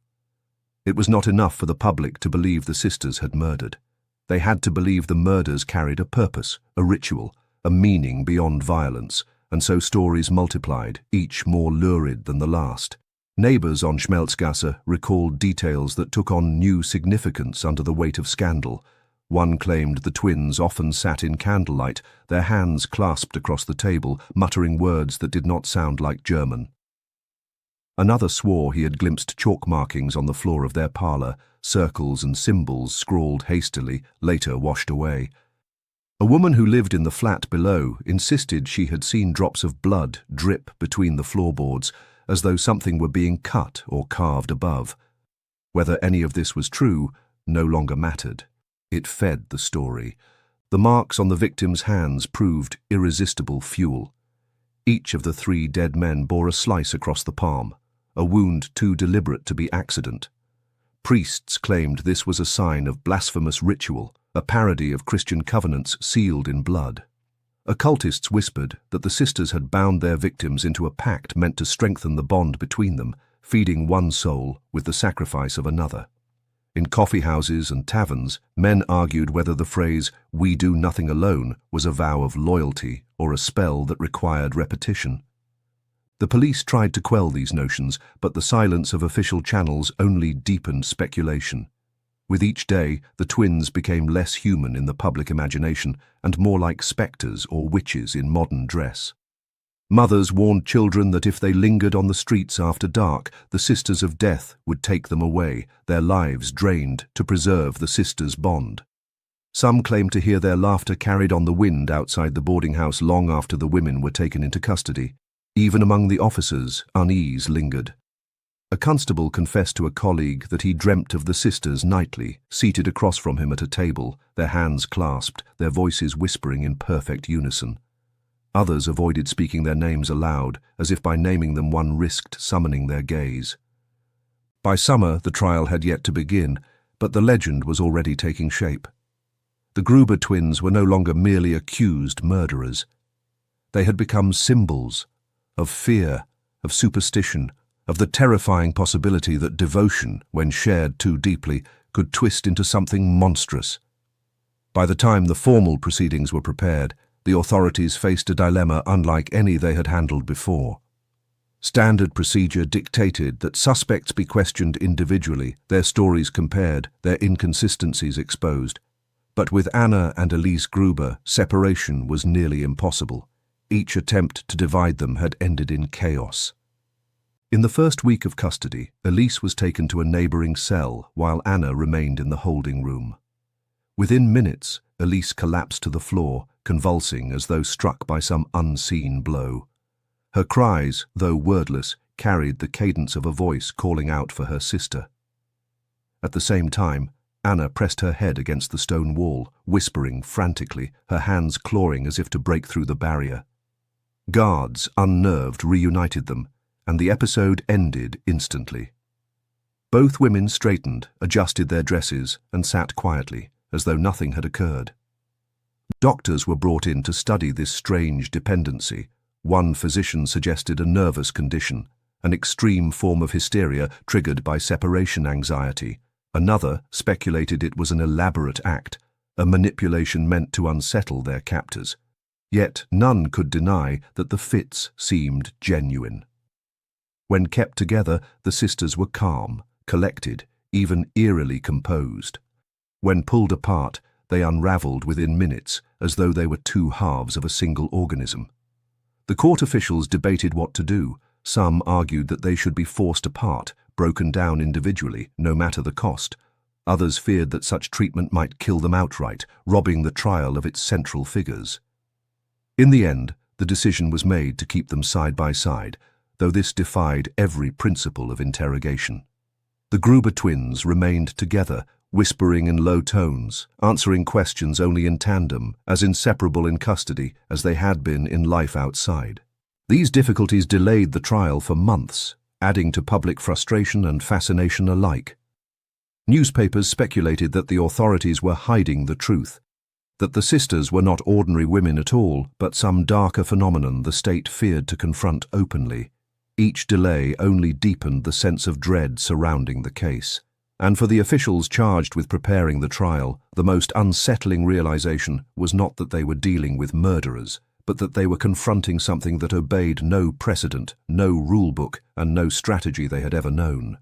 It was not enough for the public to believe the sisters had murdered. They had to believe the murders carried a purpose, a ritual, a meaning beyond violence, and so stories multiplied, each more lurid than the last. Neighbors on Schmelzgasse recalled details that took on new significance under the weight of scandal. One claimed the twins often sat in candlelight, their hands clasped across the table, muttering words that did not sound like German. Another swore he had glimpsed chalk markings on the floor of their parlor, circles and symbols scrawled hastily, later washed away. A woman who lived in the flat below insisted she had seen drops of blood drip between the floorboards, as though something were being cut or carved above. Whether any of this was true no longer mattered. It fed the story. The marks on the victims' hands proved irresistible fuel. Each of the 3 dead men bore a slice across the palm, a wound too deliberate to be accident. Priests claimed this was a sign of blasphemous ritual, a parody of Christian covenants sealed in blood. Occultists whispered that the sisters had bound their victims into a pact meant to strengthen the bond between them, feeding one soul with the sacrifice of another. In coffeehouses and taverns, men argued whether the phrase, "we do nothing alone," was a vow of loyalty or a spell that required repetition. The police tried to quell these notions, but the silence of official channels only deepened speculation. With each day, the twins became less human in the public imagination and more like specters or witches in modern dress. Mothers warned children that if they lingered on the streets after dark, the Sisters of Death would take them away, their lives drained to preserve the sisters' bond. Some claimed to hear their laughter carried on the wind outside the boarding house long after the women were taken into custody. Even among the officers, unease lingered. A constable confessed to a colleague that he dreamt of the sisters nightly, seated across from him at a table, their hands clasped, their voices whispering in perfect unison. Others avoided speaking their names aloud, as if by naming them one risked summoning their gaze. By summer, the trial had yet to begin, but the legend was already taking shape. The Gruber twins were no longer merely accused murderers. They had become symbols of fear, of superstition, of the terrifying possibility that devotion, when shared too deeply, could twist into something monstrous. By the time the formal proceedings were prepared, the authorities faced a dilemma unlike any they had handled before. Standard procedure dictated that suspects be questioned individually, their stories compared, their inconsistencies exposed. But with Anna and Elise Gruber, separation was nearly impossible. Each attempt to divide them had ended in chaos. In the first week of custody, Elise was taken to a neighboring cell while Anna remained in the holding room. Within minutes, Elise collapsed to the floor, convulsing as though struck by some unseen blow. Her cries, though wordless, carried the cadence of a voice calling out for her sister. At the same time, Anna pressed her head against the stone wall, whispering frantically, her hands clawing as if to break through the barrier. Guards, unnerved, reunited them, and the episode ended instantly. Both women straightened, adjusted their dresses, and sat quietly, as though nothing had occurred. Doctors were brought in to study this strange dependency. One physician suggested a nervous condition, an extreme form of hysteria triggered by separation anxiety. Another speculated it was an elaborate act, a manipulation meant to unsettle their captors. Yet none could deny that the fits seemed genuine. When kept together, the sisters were calm, collected, even eerily composed. When pulled apart, they unraveled within minutes, as though they were two halves of a single organism. The court officials debated what to do. Some argued that they should be forced apart, broken down individually, no matter the cost. Others feared that such treatment might kill them outright, robbing the trial of its central figures. In the end, the decision was made to keep them side by side, though this defied every principle of interrogation. The Gruber twins remained together, whispering in low tones, answering questions only in tandem, as inseparable in custody as they had been in life outside. These difficulties delayed the trial for months, adding to public frustration and fascination alike. Newspapers speculated that the authorities were hiding the truth, that the sisters were not ordinary women at all, but some darker phenomenon the state feared to confront openly. Each delay only deepened the sense of dread surrounding the case. And for the officials charged with preparing the trial, the most unsettling realization was not that they were dealing with murderers, but that they were confronting something that obeyed no precedent, no rulebook, and no strategy they had ever known.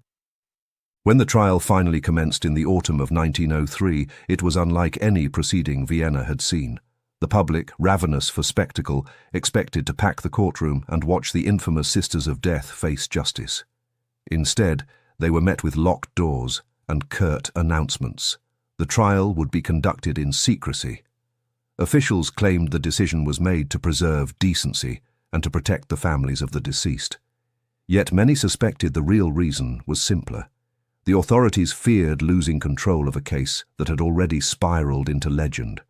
When the trial finally commenced in the autumn of 1903, it was unlike any proceeding Vienna had seen. The public, ravenous for spectacle, expected to pack the courtroom and watch the infamous Sisters of Death face justice. Instead, they were met with locked doors and curt announcements. The trial would be conducted in secrecy. Officials claimed the decision was made to preserve decency and to protect the families of the deceased. Yet many suspected the real reason was simpler. The authorities feared losing control of a case that had already spiraled into legend.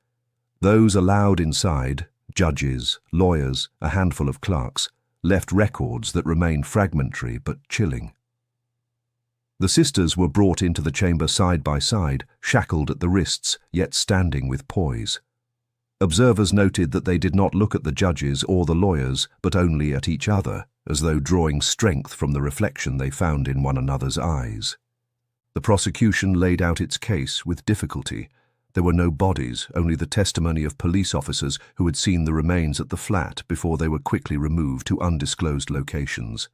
Those allowed inside, judges, lawyers, a handful of clerks, left records that remained fragmentary but chilling. The sisters were brought into the chamber side by side, shackled at the wrists, yet standing with poise. Observers noted that they did not look at the judges or the lawyers, but only at each other, as though drawing strength from the reflection they found in one another's eyes. The prosecution laid out its case with difficulty. There were no bodies, only the testimony of police officers who had seen the remains at the flat before they were quickly removed to undisclosed locations.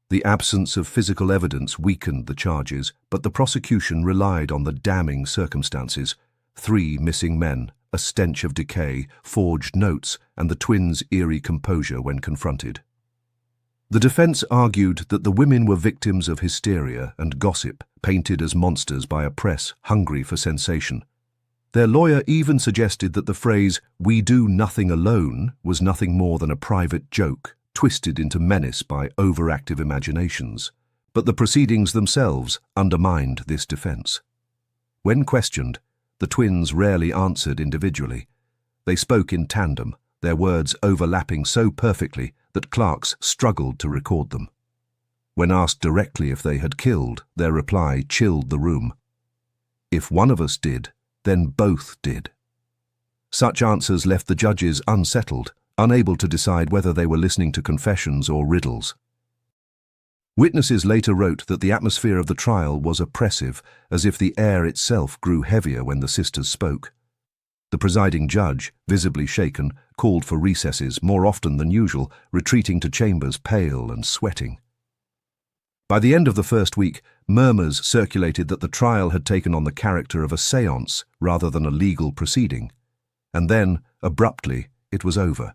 The absence of physical evidence weakened the charges, but the prosecution relied on the damning circumstances: 3 missing men, a stench of decay, forged notes, and the twins' eerie composure when confronted. The defense argued that the women were victims of hysteria and gossip, painted as monsters by a press hungry for sensation. Their lawyer even suggested that the phrase, "we do nothing alone," was nothing more than a private joke, twisted into menace by overactive imaginations. But the proceedings themselves undermined this defense. When questioned, the twins rarely answered individually. They spoke in tandem, their words overlapping so perfectly that clerks struggled to record them. When asked directly if they had killed, their reply chilled the room. "If one of us did, then both did." Such answers left the judges unsettled, unable to decide whether they were listening to confessions or riddles. Witnesses later wrote that the atmosphere of the trial was oppressive, as if the air itself grew heavier when the sisters spoke. The presiding judge, visibly shaken, called for recesses more often than usual, retreating to chambers pale and sweating. By the end of the first week, murmurs circulated that the trial had taken on the character of a séance rather than a legal proceeding. And then, abruptly, it was over.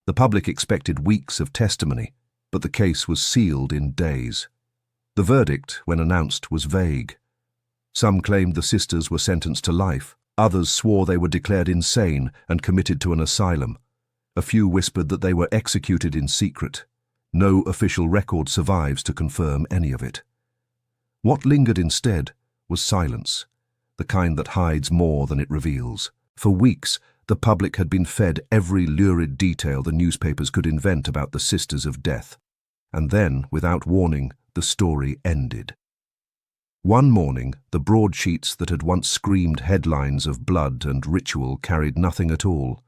The public expected weeks of testimony, but the case was sealed in days. The verdict, when announced, was vague. Some claimed the sisters were sentenced to life. Others swore they were declared insane and committed to an asylum. A few whispered that they were executed in secret. No official record survives to confirm any of it. What lingered instead was silence. the kind that hides more than it reveals. For weeks, the public had been fed every lurid detail the newspapers could invent about the Sisters of Death. And then, without warning, the story ended. One morning, the broadsheets that had once screamed headlines of blood and ritual carried nothing at all.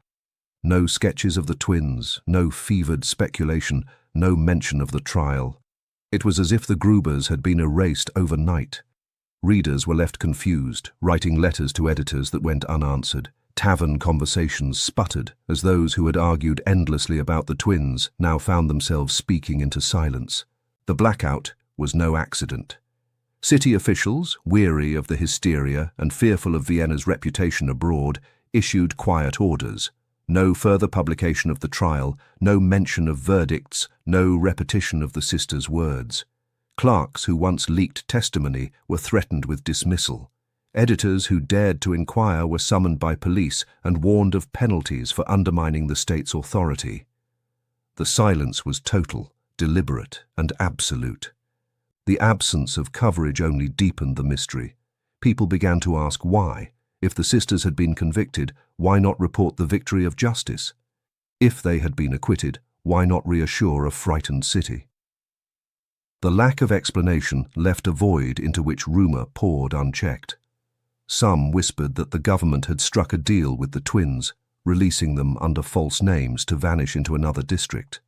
No sketches of the twins, no fevered speculation, no mention of the trial. It was as if the Grubers had been erased overnight. Readers were left confused, writing letters to editors that went unanswered. Tavern conversations sputtered as those who had argued endlessly about the twins now found themselves speaking into silence. The blackout was no accident. City officials, weary of the hysteria and fearful of Vienna's reputation abroad, issued quiet orders. No further publication of the trial, no mention of verdicts, no repetition of the sisters' words. Clerks who once leaked testimony were threatened with dismissal. Editors who dared to inquire were summoned by police and warned of penalties for undermining the state's authority. The silence was total, deliberate, and absolute. The absence of coverage only deepened the mystery. People began to ask why. If the sisters had been convicted, why not report the victory of justice? If they had been acquitted, why not reassure a frightened city? The lack of explanation left a void into which rumor poured unchecked. Some whispered that the government had struck a deal with the twins, releasing them under false names to vanish into another district.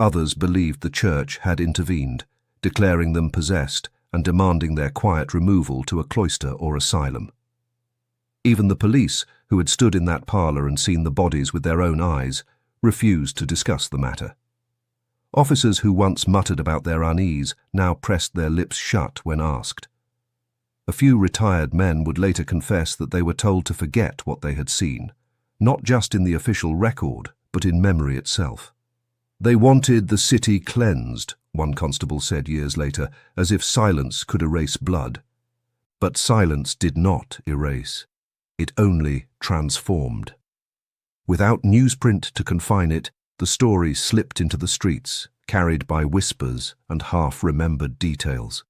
Others believed the church had intervened, declaring them possessed and demanding their quiet removal to a cloister or asylum. Even the police, who had stood in that parlor and seen the bodies with their own eyes, refused to discuss the matter. Officers who once muttered about their unease now pressed their lips shut when asked. A few retired men would later confess that they were told to forget what they had seen, not just in the official record, but in memory itself. They wanted the city cleansed, one constable said years later, as if silence could erase blood. But silence did not erase. It only transformed. Without newsprint to confine it, the story slipped into the streets, carried by whispers and half-remembered details.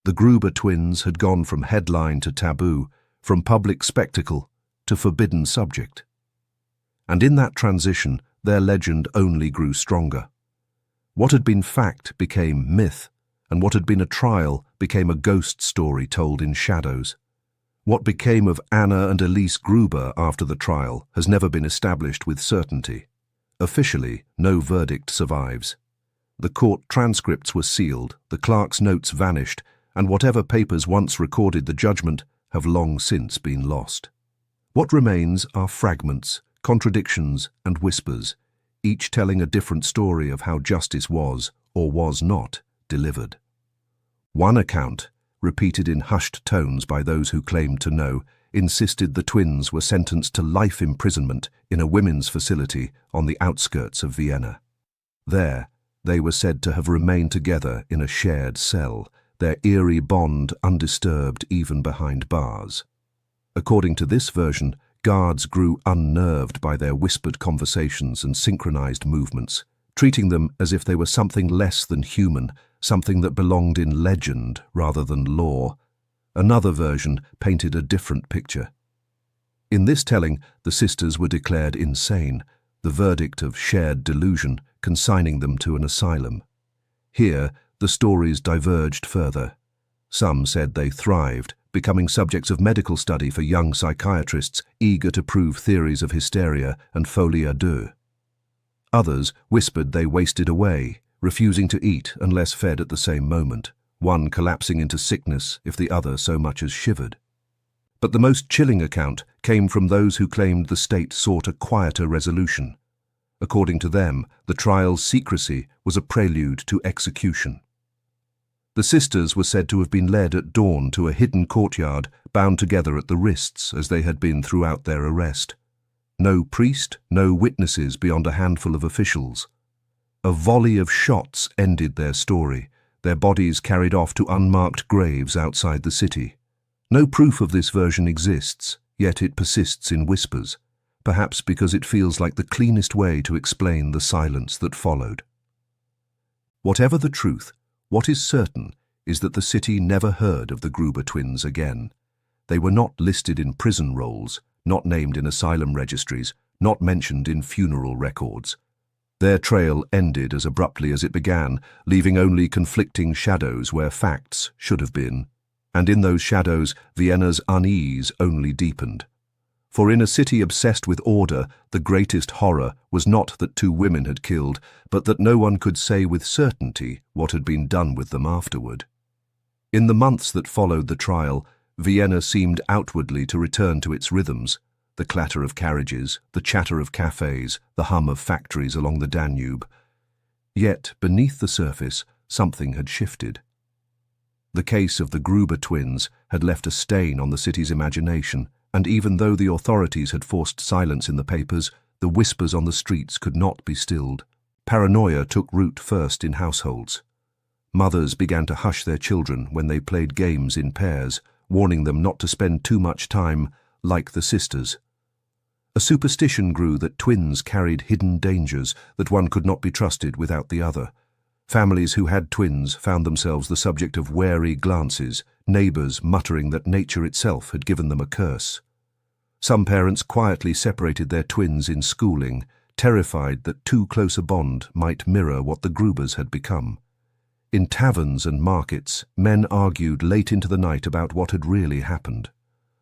The Gruber twins had gone from headline to taboo, from public spectacle to forbidden subject. And in that transition, their legend only grew stronger. What had been fact became myth, and what had been a trial became a ghost story told in shadows. What became of Anna and Elise Gruber after the trial has never been established with certainty. Officially, no verdict survives. The court transcripts were sealed, the clerk's notes vanished, and whatever papers once recorded the judgment have long since been lost. What remains are fragments, contradictions, and whispers, each telling a different story of how justice was, or was not, delivered. One account, repeated in hushed tones by those who claimed to know, insisted the twins were sentenced to life imprisonment in a women's facility on the outskirts of Vienna. There, they were said to have remained together in a shared cell, their eerie bond undisturbed even behind bars. According to this version, guards grew unnerved by their whispered conversations and synchronized movements, treating them as if they were something less than human, something that belonged in legend rather than law. Another version painted a different picture. In this telling, the sisters were declared insane, the verdict of shared delusion consigning them to an asylum. Here, the stories diverged further. Some said they thrived, becoming subjects of medical study for young psychiatrists eager to prove theories of hysteria and folie à deux. Others whispered they wasted away, refusing to eat unless fed at the same moment, one collapsing into sickness if the other so much as shivered. But the most chilling account came from those who claimed the state sought a quieter resolution. According to them, the trial's secrecy was a prelude to execution. The sisters were said to have been led at dawn to a hidden courtyard, bound together at the wrists as they had been throughout their arrest. No priest, no witnesses beyond a handful of officials. A volley of shots ended their story, their bodies carried off to unmarked graves outside the city. No proof of this version exists, yet it persists in whispers, perhaps because it feels like the cleanest way to explain the silence that followed. Whatever the truth, what is certain is that the city never heard of the Gruber twins again. They were not listed in prison rolls, not named in asylum registries, not mentioned in funeral records. Their trail ended as abruptly as it began, leaving only conflicting shadows where facts should have been. And in those shadows, Vienna's unease only deepened. For in a city obsessed with order, the greatest horror was not that two women had killed, but that no one could say with certainty what had been done with them afterward. In the months that followed the trial, Vienna seemed outwardly to return to its rhythms, the clatter of carriages, the chatter of cafes, the hum of factories along the Danube. Yet, beneath the surface, something had shifted. The case of the Gruber twins had left a stain on the city's imagination, and even though the authorities had forced silence in the papers, the whispers on the streets could not be stilled. Paranoia took root first in households. Mothers began to hush their children when they played games in pairs, warning them not to spend too much time like the sisters. A superstition grew that twins carried hidden dangers, that one could not be trusted without the other. Families who had twins found themselves the subject of wary glances, neighbors muttering that nature itself had given them a curse. Some parents quietly separated their twins in schooling, terrified that too close a bond might mirror what the Grubers had become. In taverns and markets, men argued late into the night about what had really happened.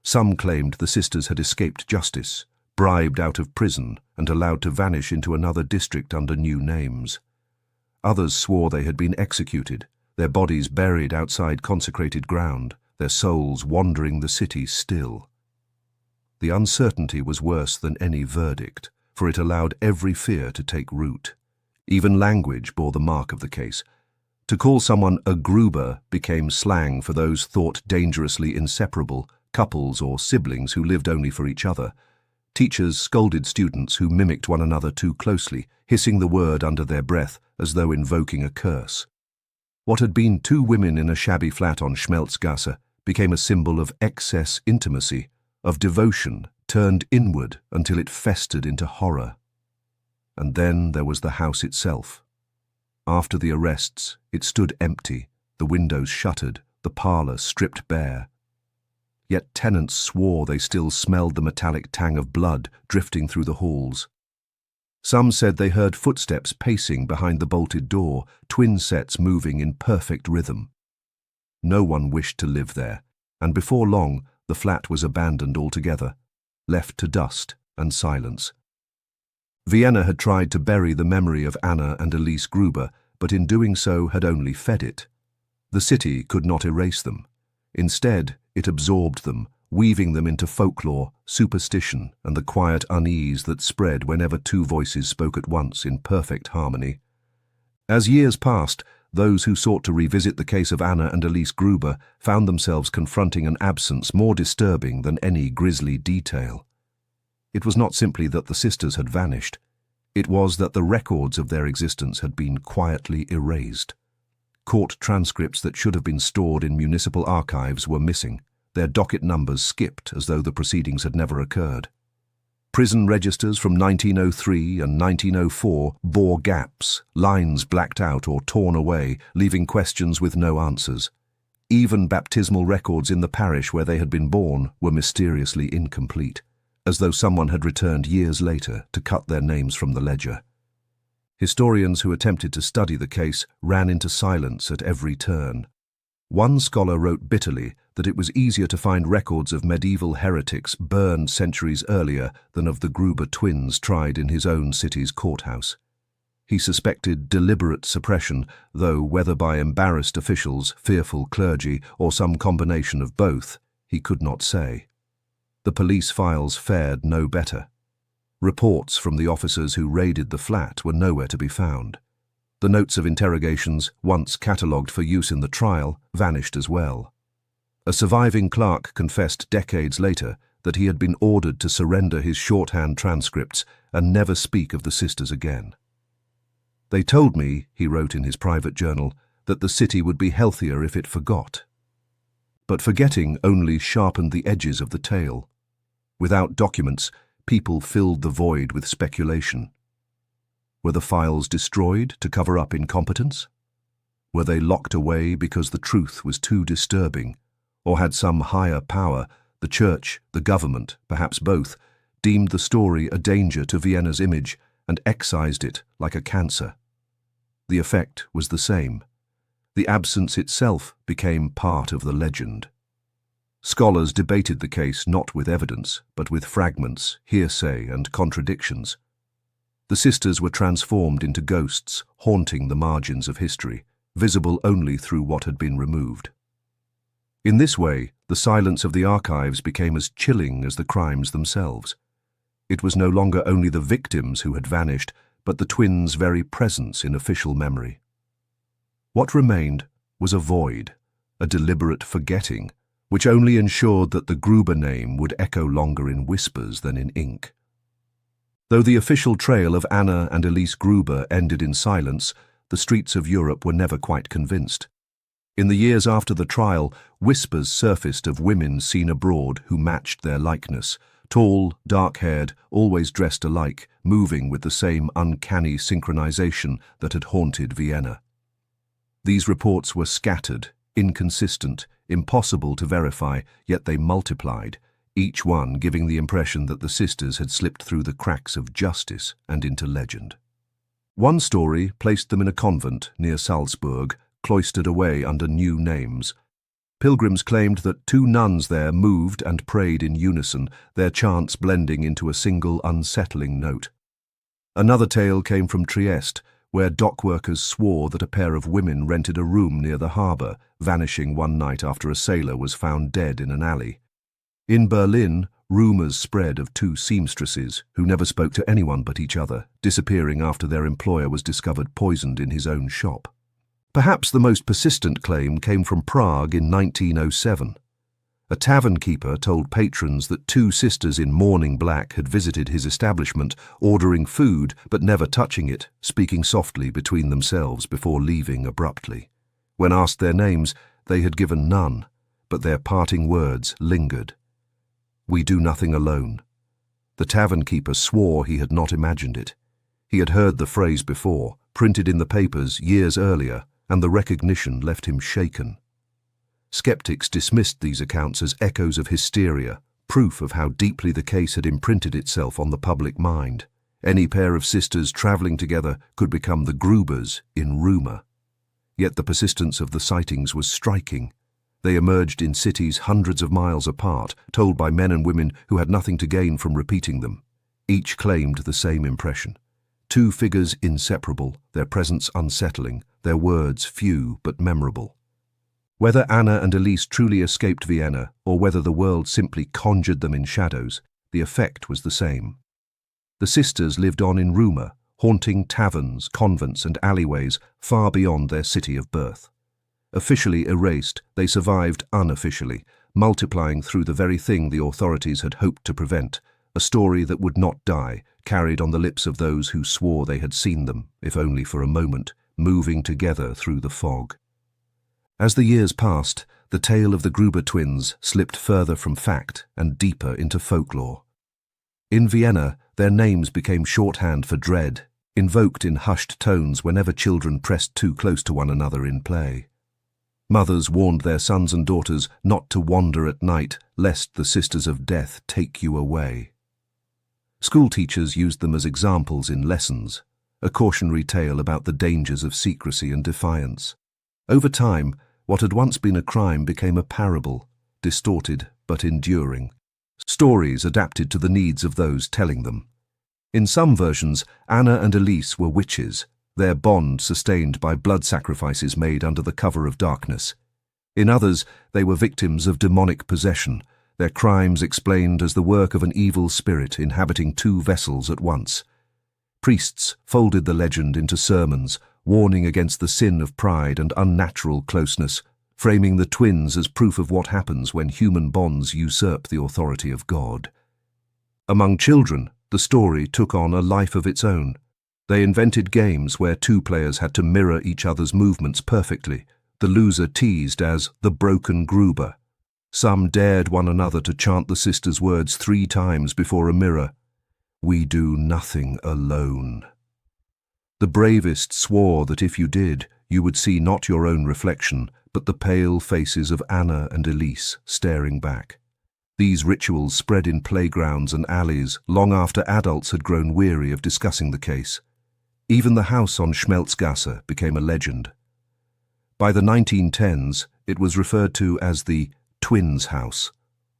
Some claimed the sisters had escaped justice, bribed out of prison and allowed to vanish into another district under new names. Others swore they had been executed, their bodies buried outside consecrated ground, their souls wandering the city still. The uncertainty was worse than any verdict, for it allowed every fear to take root. Even language bore the mark of the case. To call someone a Gruber became slang for those thought dangerously inseparable, couples or siblings who lived only for each other. Teachers scolded students who mimicked one another too closely, hissing the word under their breath as though invoking a curse. What had been two women in a shabby flat on Schmelzgasse became a symbol of excess intimacy, of devotion turned inward until it festered into horror. And then there was the house itself. After the arrests, it stood empty, the windows shuttered, the parlour stripped bare. Yet tenants swore they still smelled the metallic tang of blood drifting through the halls. Some said they heard footsteps pacing behind the bolted door, twin sets moving in perfect rhythm. No one wished to live there, and before long the flat was abandoned altogether, left to dust and silence. Vienna had tried to bury the memory of Anna and Elise Gruber, but in doing so had only fed it. The city could not erase them. Instead, it absorbed them, weaving them into folklore, superstition, and the quiet unease that spread whenever two voices spoke at once in perfect harmony. As years passed, those who sought to revisit the case of Anna and Elise Gruber found themselves confronting an absence more disturbing than any grisly detail. It was not simply that the sisters had vanished. It was that the records of their existence had been quietly erased. Court transcripts that should have been stored in municipal archives were missing, their docket numbers skipped as though the proceedings had never occurred. Prison registers from 1903 and 1904 bore gaps, lines blacked out or torn away, leaving questions with no answers. Even baptismal records in the parish where they had been born were mysteriously incomplete, as though someone had returned years later to cut their names from the ledger. Historians who attempted to study the case ran into silence at every turn. One scholar wrote bitterly that it was easier to find records of medieval heretics burned centuries earlier than of the Gruber twins tried in his own city's courthouse. He suspected deliberate suppression, though whether by embarrassed officials, fearful clergy, or some combination of both, he could not say. The police files fared no better. Reports from the officers who raided the flat were nowhere to be found. The notes of interrogations, once catalogued for use in the trial, vanished as well. A surviving clerk confessed decades later that he had been ordered to surrender his shorthand transcripts and never speak of the sisters again. "They told me," he wrote in his private journal, "that the city would be healthier if it forgot." But forgetting only sharpened the edges of the tale. Without documents, people filled the void with speculation. Were the files destroyed to cover up incompetence? Were they locked away because the truth was too disturbing, or had some higher power, The church, the government, perhaps both, deemed the story a danger to Vienna's image and excised it like a cancer. The effect was the same. The absence itself became part of the legend. Scholars debated the case not with evidence, but with fragments, hearsay, and contradictions. The sisters were transformed into ghosts, haunting the margins of history, visible only through what had been removed. In this way, the silence of the archives became as chilling as the crimes themselves. It was no longer only the victims who had vanished, but the twins' very presence in official memory. What remained was a void, a deliberate forgetting, which only ensured that the Gruber name would echo longer in whispers than in ink. Though the official trail of Anna and Elise Gruber ended in silence, the streets of Europe were never quite convinced. In the years after the trial, whispers surfaced of women seen abroad who matched their likeness, tall, dark-haired, always dressed alike, moving with the same uncanny synchronization that had haunted Vienna. These reports were scattered, inconsistent, impossible to verify, yet they multiplied, each one giving the impression that the sisters had slipped through the cracks of justice and into legend. One story placed them in a convent near Salzburg, cloistered away under new names. Pilgrims claimed that two nuns there moved and prayed in unison, their chants blending into a single unsettling note. Another tale came from Trieste, where dock workers swore that a pair of women rented a room near the harbour, vanishing one night after a sailor was found dead in an alley. In Berlin, rumours spread of two seamstresses, who never spoke to anyone but each other, disappearing after their employer was discovered poisoned in his own shop. Perhaps the most persistent claim came from Prague in 1907. A tavern keeper told patrons that two sisters in mourning black had visited his establishment, ordering food but never touching it, speaking softly between themselves before leaving abruptly. When asked their names, they had given none, but their parting words lingered. "We do nothing alone." The tavern keeper swore he had not imagined it. He had heard the phrase before, printed in the papers years earlier, and the recognition left him shaken. Skeptics dismissed these accounts as echoes of hysteria, proof of how deeply the case had imprinted itself on the public mind. Any pair of sisters travelling together could become the Grubers in rumour. Yet the persistence of the sightings was striking. They emerged in cities hundreds of miles apart, told by men and women who had nothing to gain from repeating them. Each claimed the same impression. Two figures inseparable, their presence unsettling, their words few but memorable. Whether Anna and Elise truly escaped Vienna, or whether the world simply conjured them in shadows, the effect was the same. The sisters lived on in rumour, haunting taverns, convents, and alleyways far beyond their city of birth. Officially erased, they survived unofficially, multiplying through the very thing the authorities had hoped to prevent, a story that would not die, carried on the lips of those who swore they had seen them, if only for a moment, moving together through the fog. As the years passed, the tale of the Gruber twins slipped further from fact and deeper into folklore. In Vienna, their names became shorthand for dread, invoked in hushed tones whenever children pressed too close to one another in play. Mothers warned their sons and daughters not to wander at night, lest the sisters of death take you away. School teachers used them as examples in lessons, a cautionary tale about the dangers of secrecy and defiance. Over time, what had once been a crime became a parable, distorted but enduring. Stories adapted to the needs of those telling them. In some versions, Anna and Elise were witches, their bond sustained by blood sacrifices made under the cover of darkness. In others, they were victims of demonic possession, their crimes explained as the work of an evil spirit inhabiting two vessels at once. Priests folded the legend into sermons, warning against the sin of pride and unnatural closeness, framing the twins as proof of what happens when human bonds usurp the authority of God. Among children, the story took on a life of its own. They invented games where two players had to mirror each other's movements perfectly, the loser teased as the broken Gruber. Some dared one another to chant the sisters' words 3 times before a mirror. "We do nothing alone." The bravest swore that if you did, you would see not your own reflection, but the pale faces of Anna and Elise staring back. These rituals spread in playgrounds and alleys long after adults had grown weary of discussing the case. Even the house on Schmelzgasse became a legend. By the 1910s, it was referred to as the Twins' House,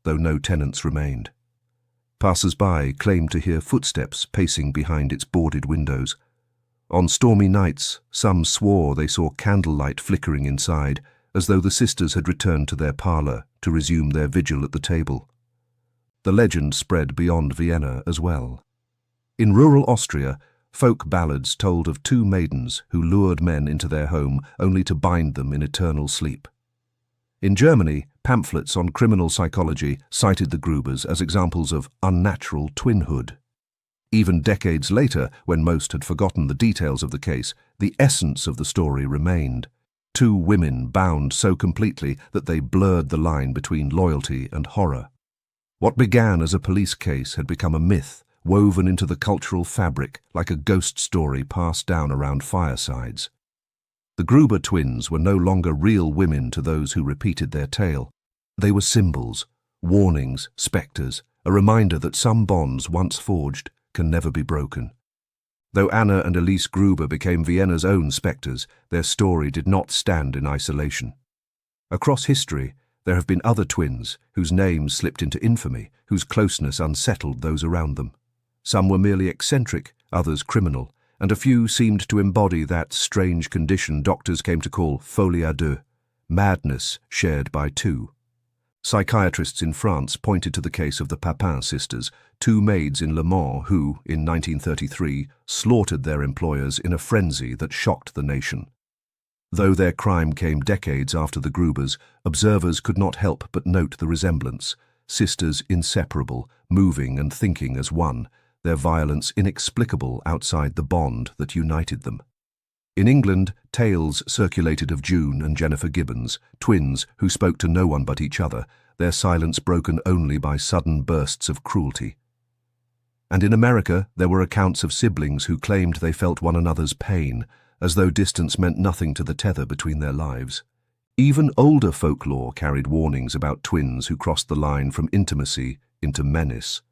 though no tenants remained. Passers-by claimed to hear footsteps pacing behind its boarded windows. On stormy nights, some swore they saw candlelight flickering inside, as though the sisters had returned to their parlour to resume their vigil at the table. The legend spread beyond Vienna as well. In rural Austria, folk ballads told of two maidens who lured men into their home only to bind them in eternal sleep. In Germany, pamphlets on criminal psychology cited the Grubers as examples of unnatural twinhood. Even decades later, when most had forgotten the details of the case, the essence of the story remained. Two women bound so completely that they blurred the line between loyalty and horror. What began as a police case had become a myth, woven into the cultural fabric like a ghost story passed down around firesides. The Gruber twins were no longer real women to those who repeated their tale. They were symbols, warnings, spectres, a reminder that some bonds once forged can never be broken. Though Anna and Elise Gruber became Vienna's own spectres, their story did not stand in isolation. Across history, there have been other twins whose names slipped into infamy, whose closeness unsettled those around them. Some were merely eccentric, others criminal, and a few seemed to embody that strange condition doctors came to call folie à deux, madness shared by two. Psychiatrists in France pointed to the case of the Papin sisters, two maids in Le Mans who, in 1933, slaughtered their employers in a frenzy that shocked the nation. Though their crime came decades after the Grubers, observers could not help but note the resemblance. Sisters inseparable, moving and thinking as one, their violence inexplicable outside the bond that united them. In England, tales circulated of June and Jennifer Gibbons, twins who spoke to no one but each other, their silence broken only by sudden bursts of cruelty. And in America, there were accounts of siblings who claimed they felt one another's pain, as though distance meant nothing to the tether between their lives. Even older folklore carried warnings about twins who crossed the line from intimacy into menace.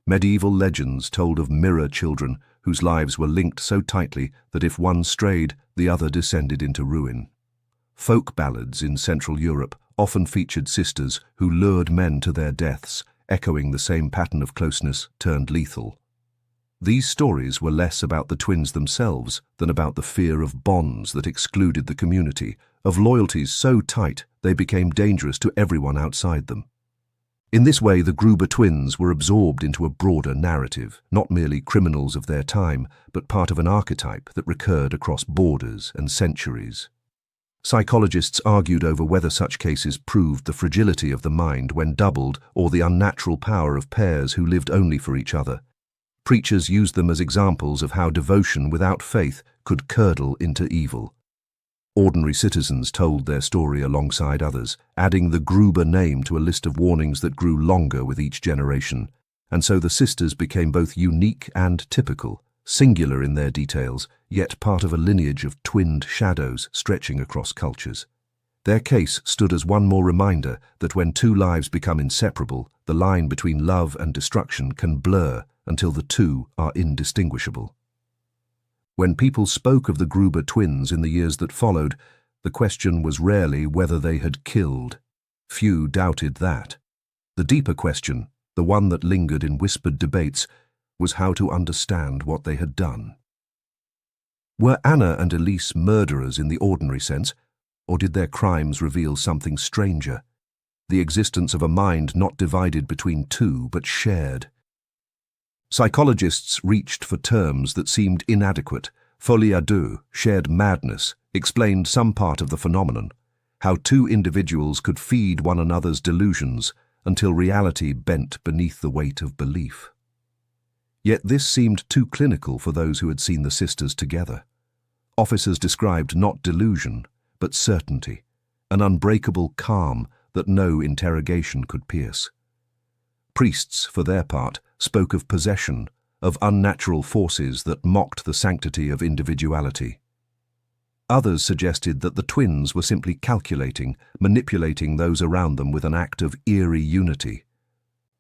Medieval legends told of mirror children whose lives were linked so tightly that if one strayed, the other descended into ruin. Folk ballads in Central Europe often featured sisters who lured men to their deaths, echoing the same pattern of closeness turned lethal. These stories were less about the twins themselves than about the fear of bonds that excluded the community, of loyalties so tight they became dangerous to everyone outside them. In this way, the Gruber twins were absorbed into a broader narrative, not merely criminals of their time, but part of an archetype that recurred across borders and centuries. Psychologists argued over whether such cases proved the fragility of the mind when doubled or the unnatural power of pairs who lived only for each other. Preachers used them as examples of how devotion without faith could curdle into evil. Ordinary citizens told their story alongside others, adding the Gruber name to a list of warnings that grew longer with each generation, and so the sisters became both unique and typical, singular in their details, yet part of a lineage of twinned shadows stretching across cultures. Their case stood as one more reminder that when two lives become inseparable, the line between love and destruction can blur until the two are indistinguishable. When people spoke of the Gruber twins in the years that followed, the question was rarely whether they had killed. Few doubted that. The deeper question, the one that lingered in whispered debates, was how to understand what they had done. Were Anna and Elise murderers in the ordinary sense, or did their crimes reveal something stranger? The existence of a mind not divided between two but shared. Psychologists reached for terms that seemed inadequate. Folie à deux, shared madness, explained some part of the phenomenon, how two individuals could feed one another's delusions until reality bent beneath the weight of belief. Yet this seemed too clinical for those who had seen the sisters together. Officers described not delusion, but certainty, an unbreakable calm that no interrogation could pierce. Priests, for their part, spoke of possession, of unnatural forces that mocked the sanctity of individuality. Others suggested that the twins were simply calculating, manipulating those around them with an act of eerie unity,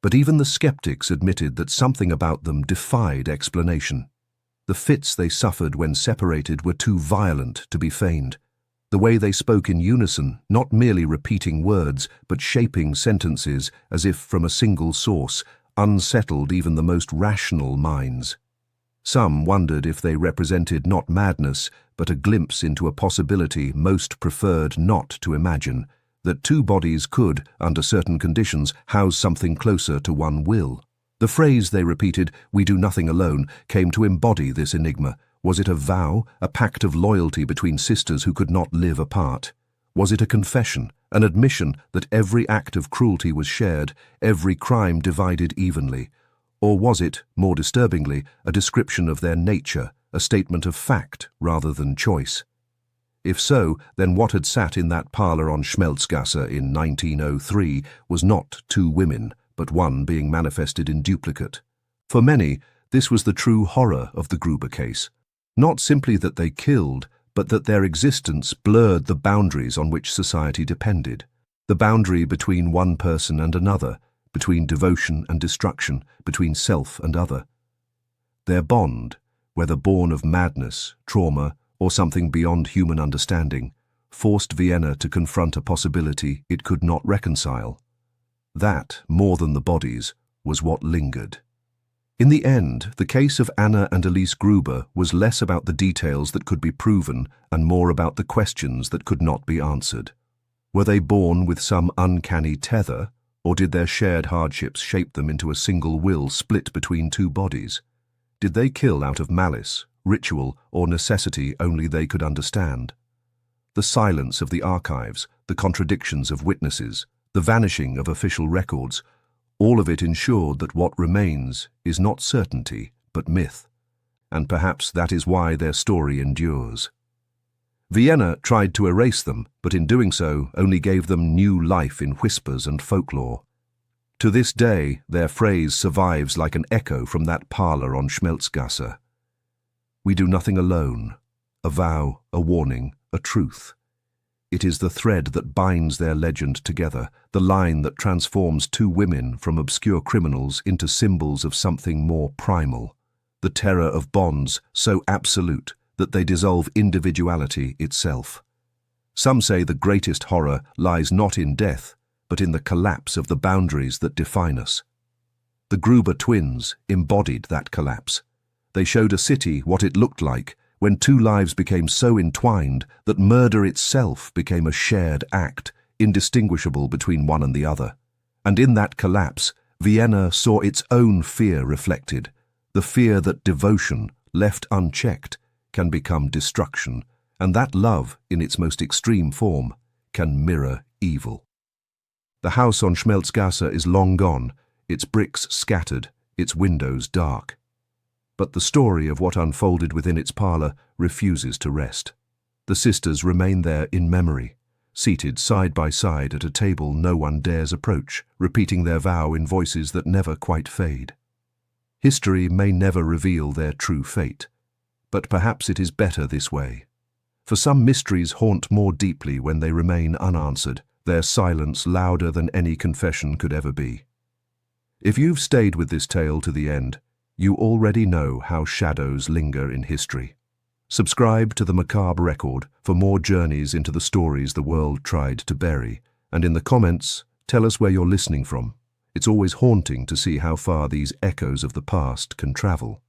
but even the skeptics admitted that something about them defied explanation. The fits they suffered when separated were too violent to be feigned. The way they spoke in unison, not merely repeating words, but shaping sentences as if from a single source, unsettled even the most rational minds. Some wondered if they represented not madness, but a glimpse into a possibility most preferred not to imagine, that two bodies could, under certain conditions, house something closer to one will. The phrase they repeated, "We do nothing alone," came to embody this enigma. Was it a vow, a pact of loyalty between sisters who could not live apart? Was it a confession, an admission that every act of cruelty was shared, every crime divided evenly? Or was it, more disturbingly, a description of their nature, a statement of fact rather than choice? If so, then what had sat in that parlour on Schmelzgasse in 1903 was not two women, but one being manifested in duplicate. For many, this was the true horror of the Gruber case. Not simply that they killed, but that their existence blurred the boundaries on which society depended. The boundary between one person and another, between devotion and destruction, between self and other. Their bond, whether born of madness, trauma, or something beyond human understanding, forced Vienna to confront a possibility it could not reconcile. That, more than the bodies, was what lingered. In the end, the case of Anna and Elise Gruber was less about the details that could be proven and more about the questions that could not be answered. Were they born with some uncanny tether, or did their shared hardships shape them into a single will split between two bodies? Did they kill out of malice, ritual, or necessity only they could understand? The silence of the archives, the contradictions of witnesses, the vanishing of official records, all of it ensured that what remains is not certainty, but myth. And perhaps that is why their story endures. Vienna tried to erase them, but in doing so only gave them new life in whispers and folklore. To this day, their phrase survives like an echo from that parlour on Schmelzgasse. We do nothing alone, a vow, a warning, a truth. It is the thread that binds their legend together, the line that transforms two women from obscure criminals into symbols of something more primal, the terror of bonds so absolute that they dissolve individuality itself. Some say the greatest horror lies not in death, but in the collapse of the boundaries that define us. The Gruber twins embodied that collapse. They showed a city what it looked like when two lives became so entwined that murder itself became a shared act, indistinguishable between one and the other. And in that collapse, Vienna saw its own fear reflected, the fear that devotion, left unchecked, can become destruction, and that love, in its most extreme form, can mirror evil. The house on Schmelzgasse is long gone, its bricks scattered, its windows dark. But the story of what unfolded within its parlour refuses to rest. The sisters remain there in memory, seated side by side at a table no one dares approach, repeating their vow in voices that never quite fade. History may never reveal their true fate, but perhaps it is better this way. For some mysteries haunt more deeply when they remain unanswered, their silence louder than any confession could ever be. If you've stayed with this tale to the end, you already know how shadows linger in history. Subscribe to the Macabre Record for more journeys into the stories the world tried to bury, and in the comments, tell us where you're listening from. It's always haunting to see how far these echoes of the past can travel.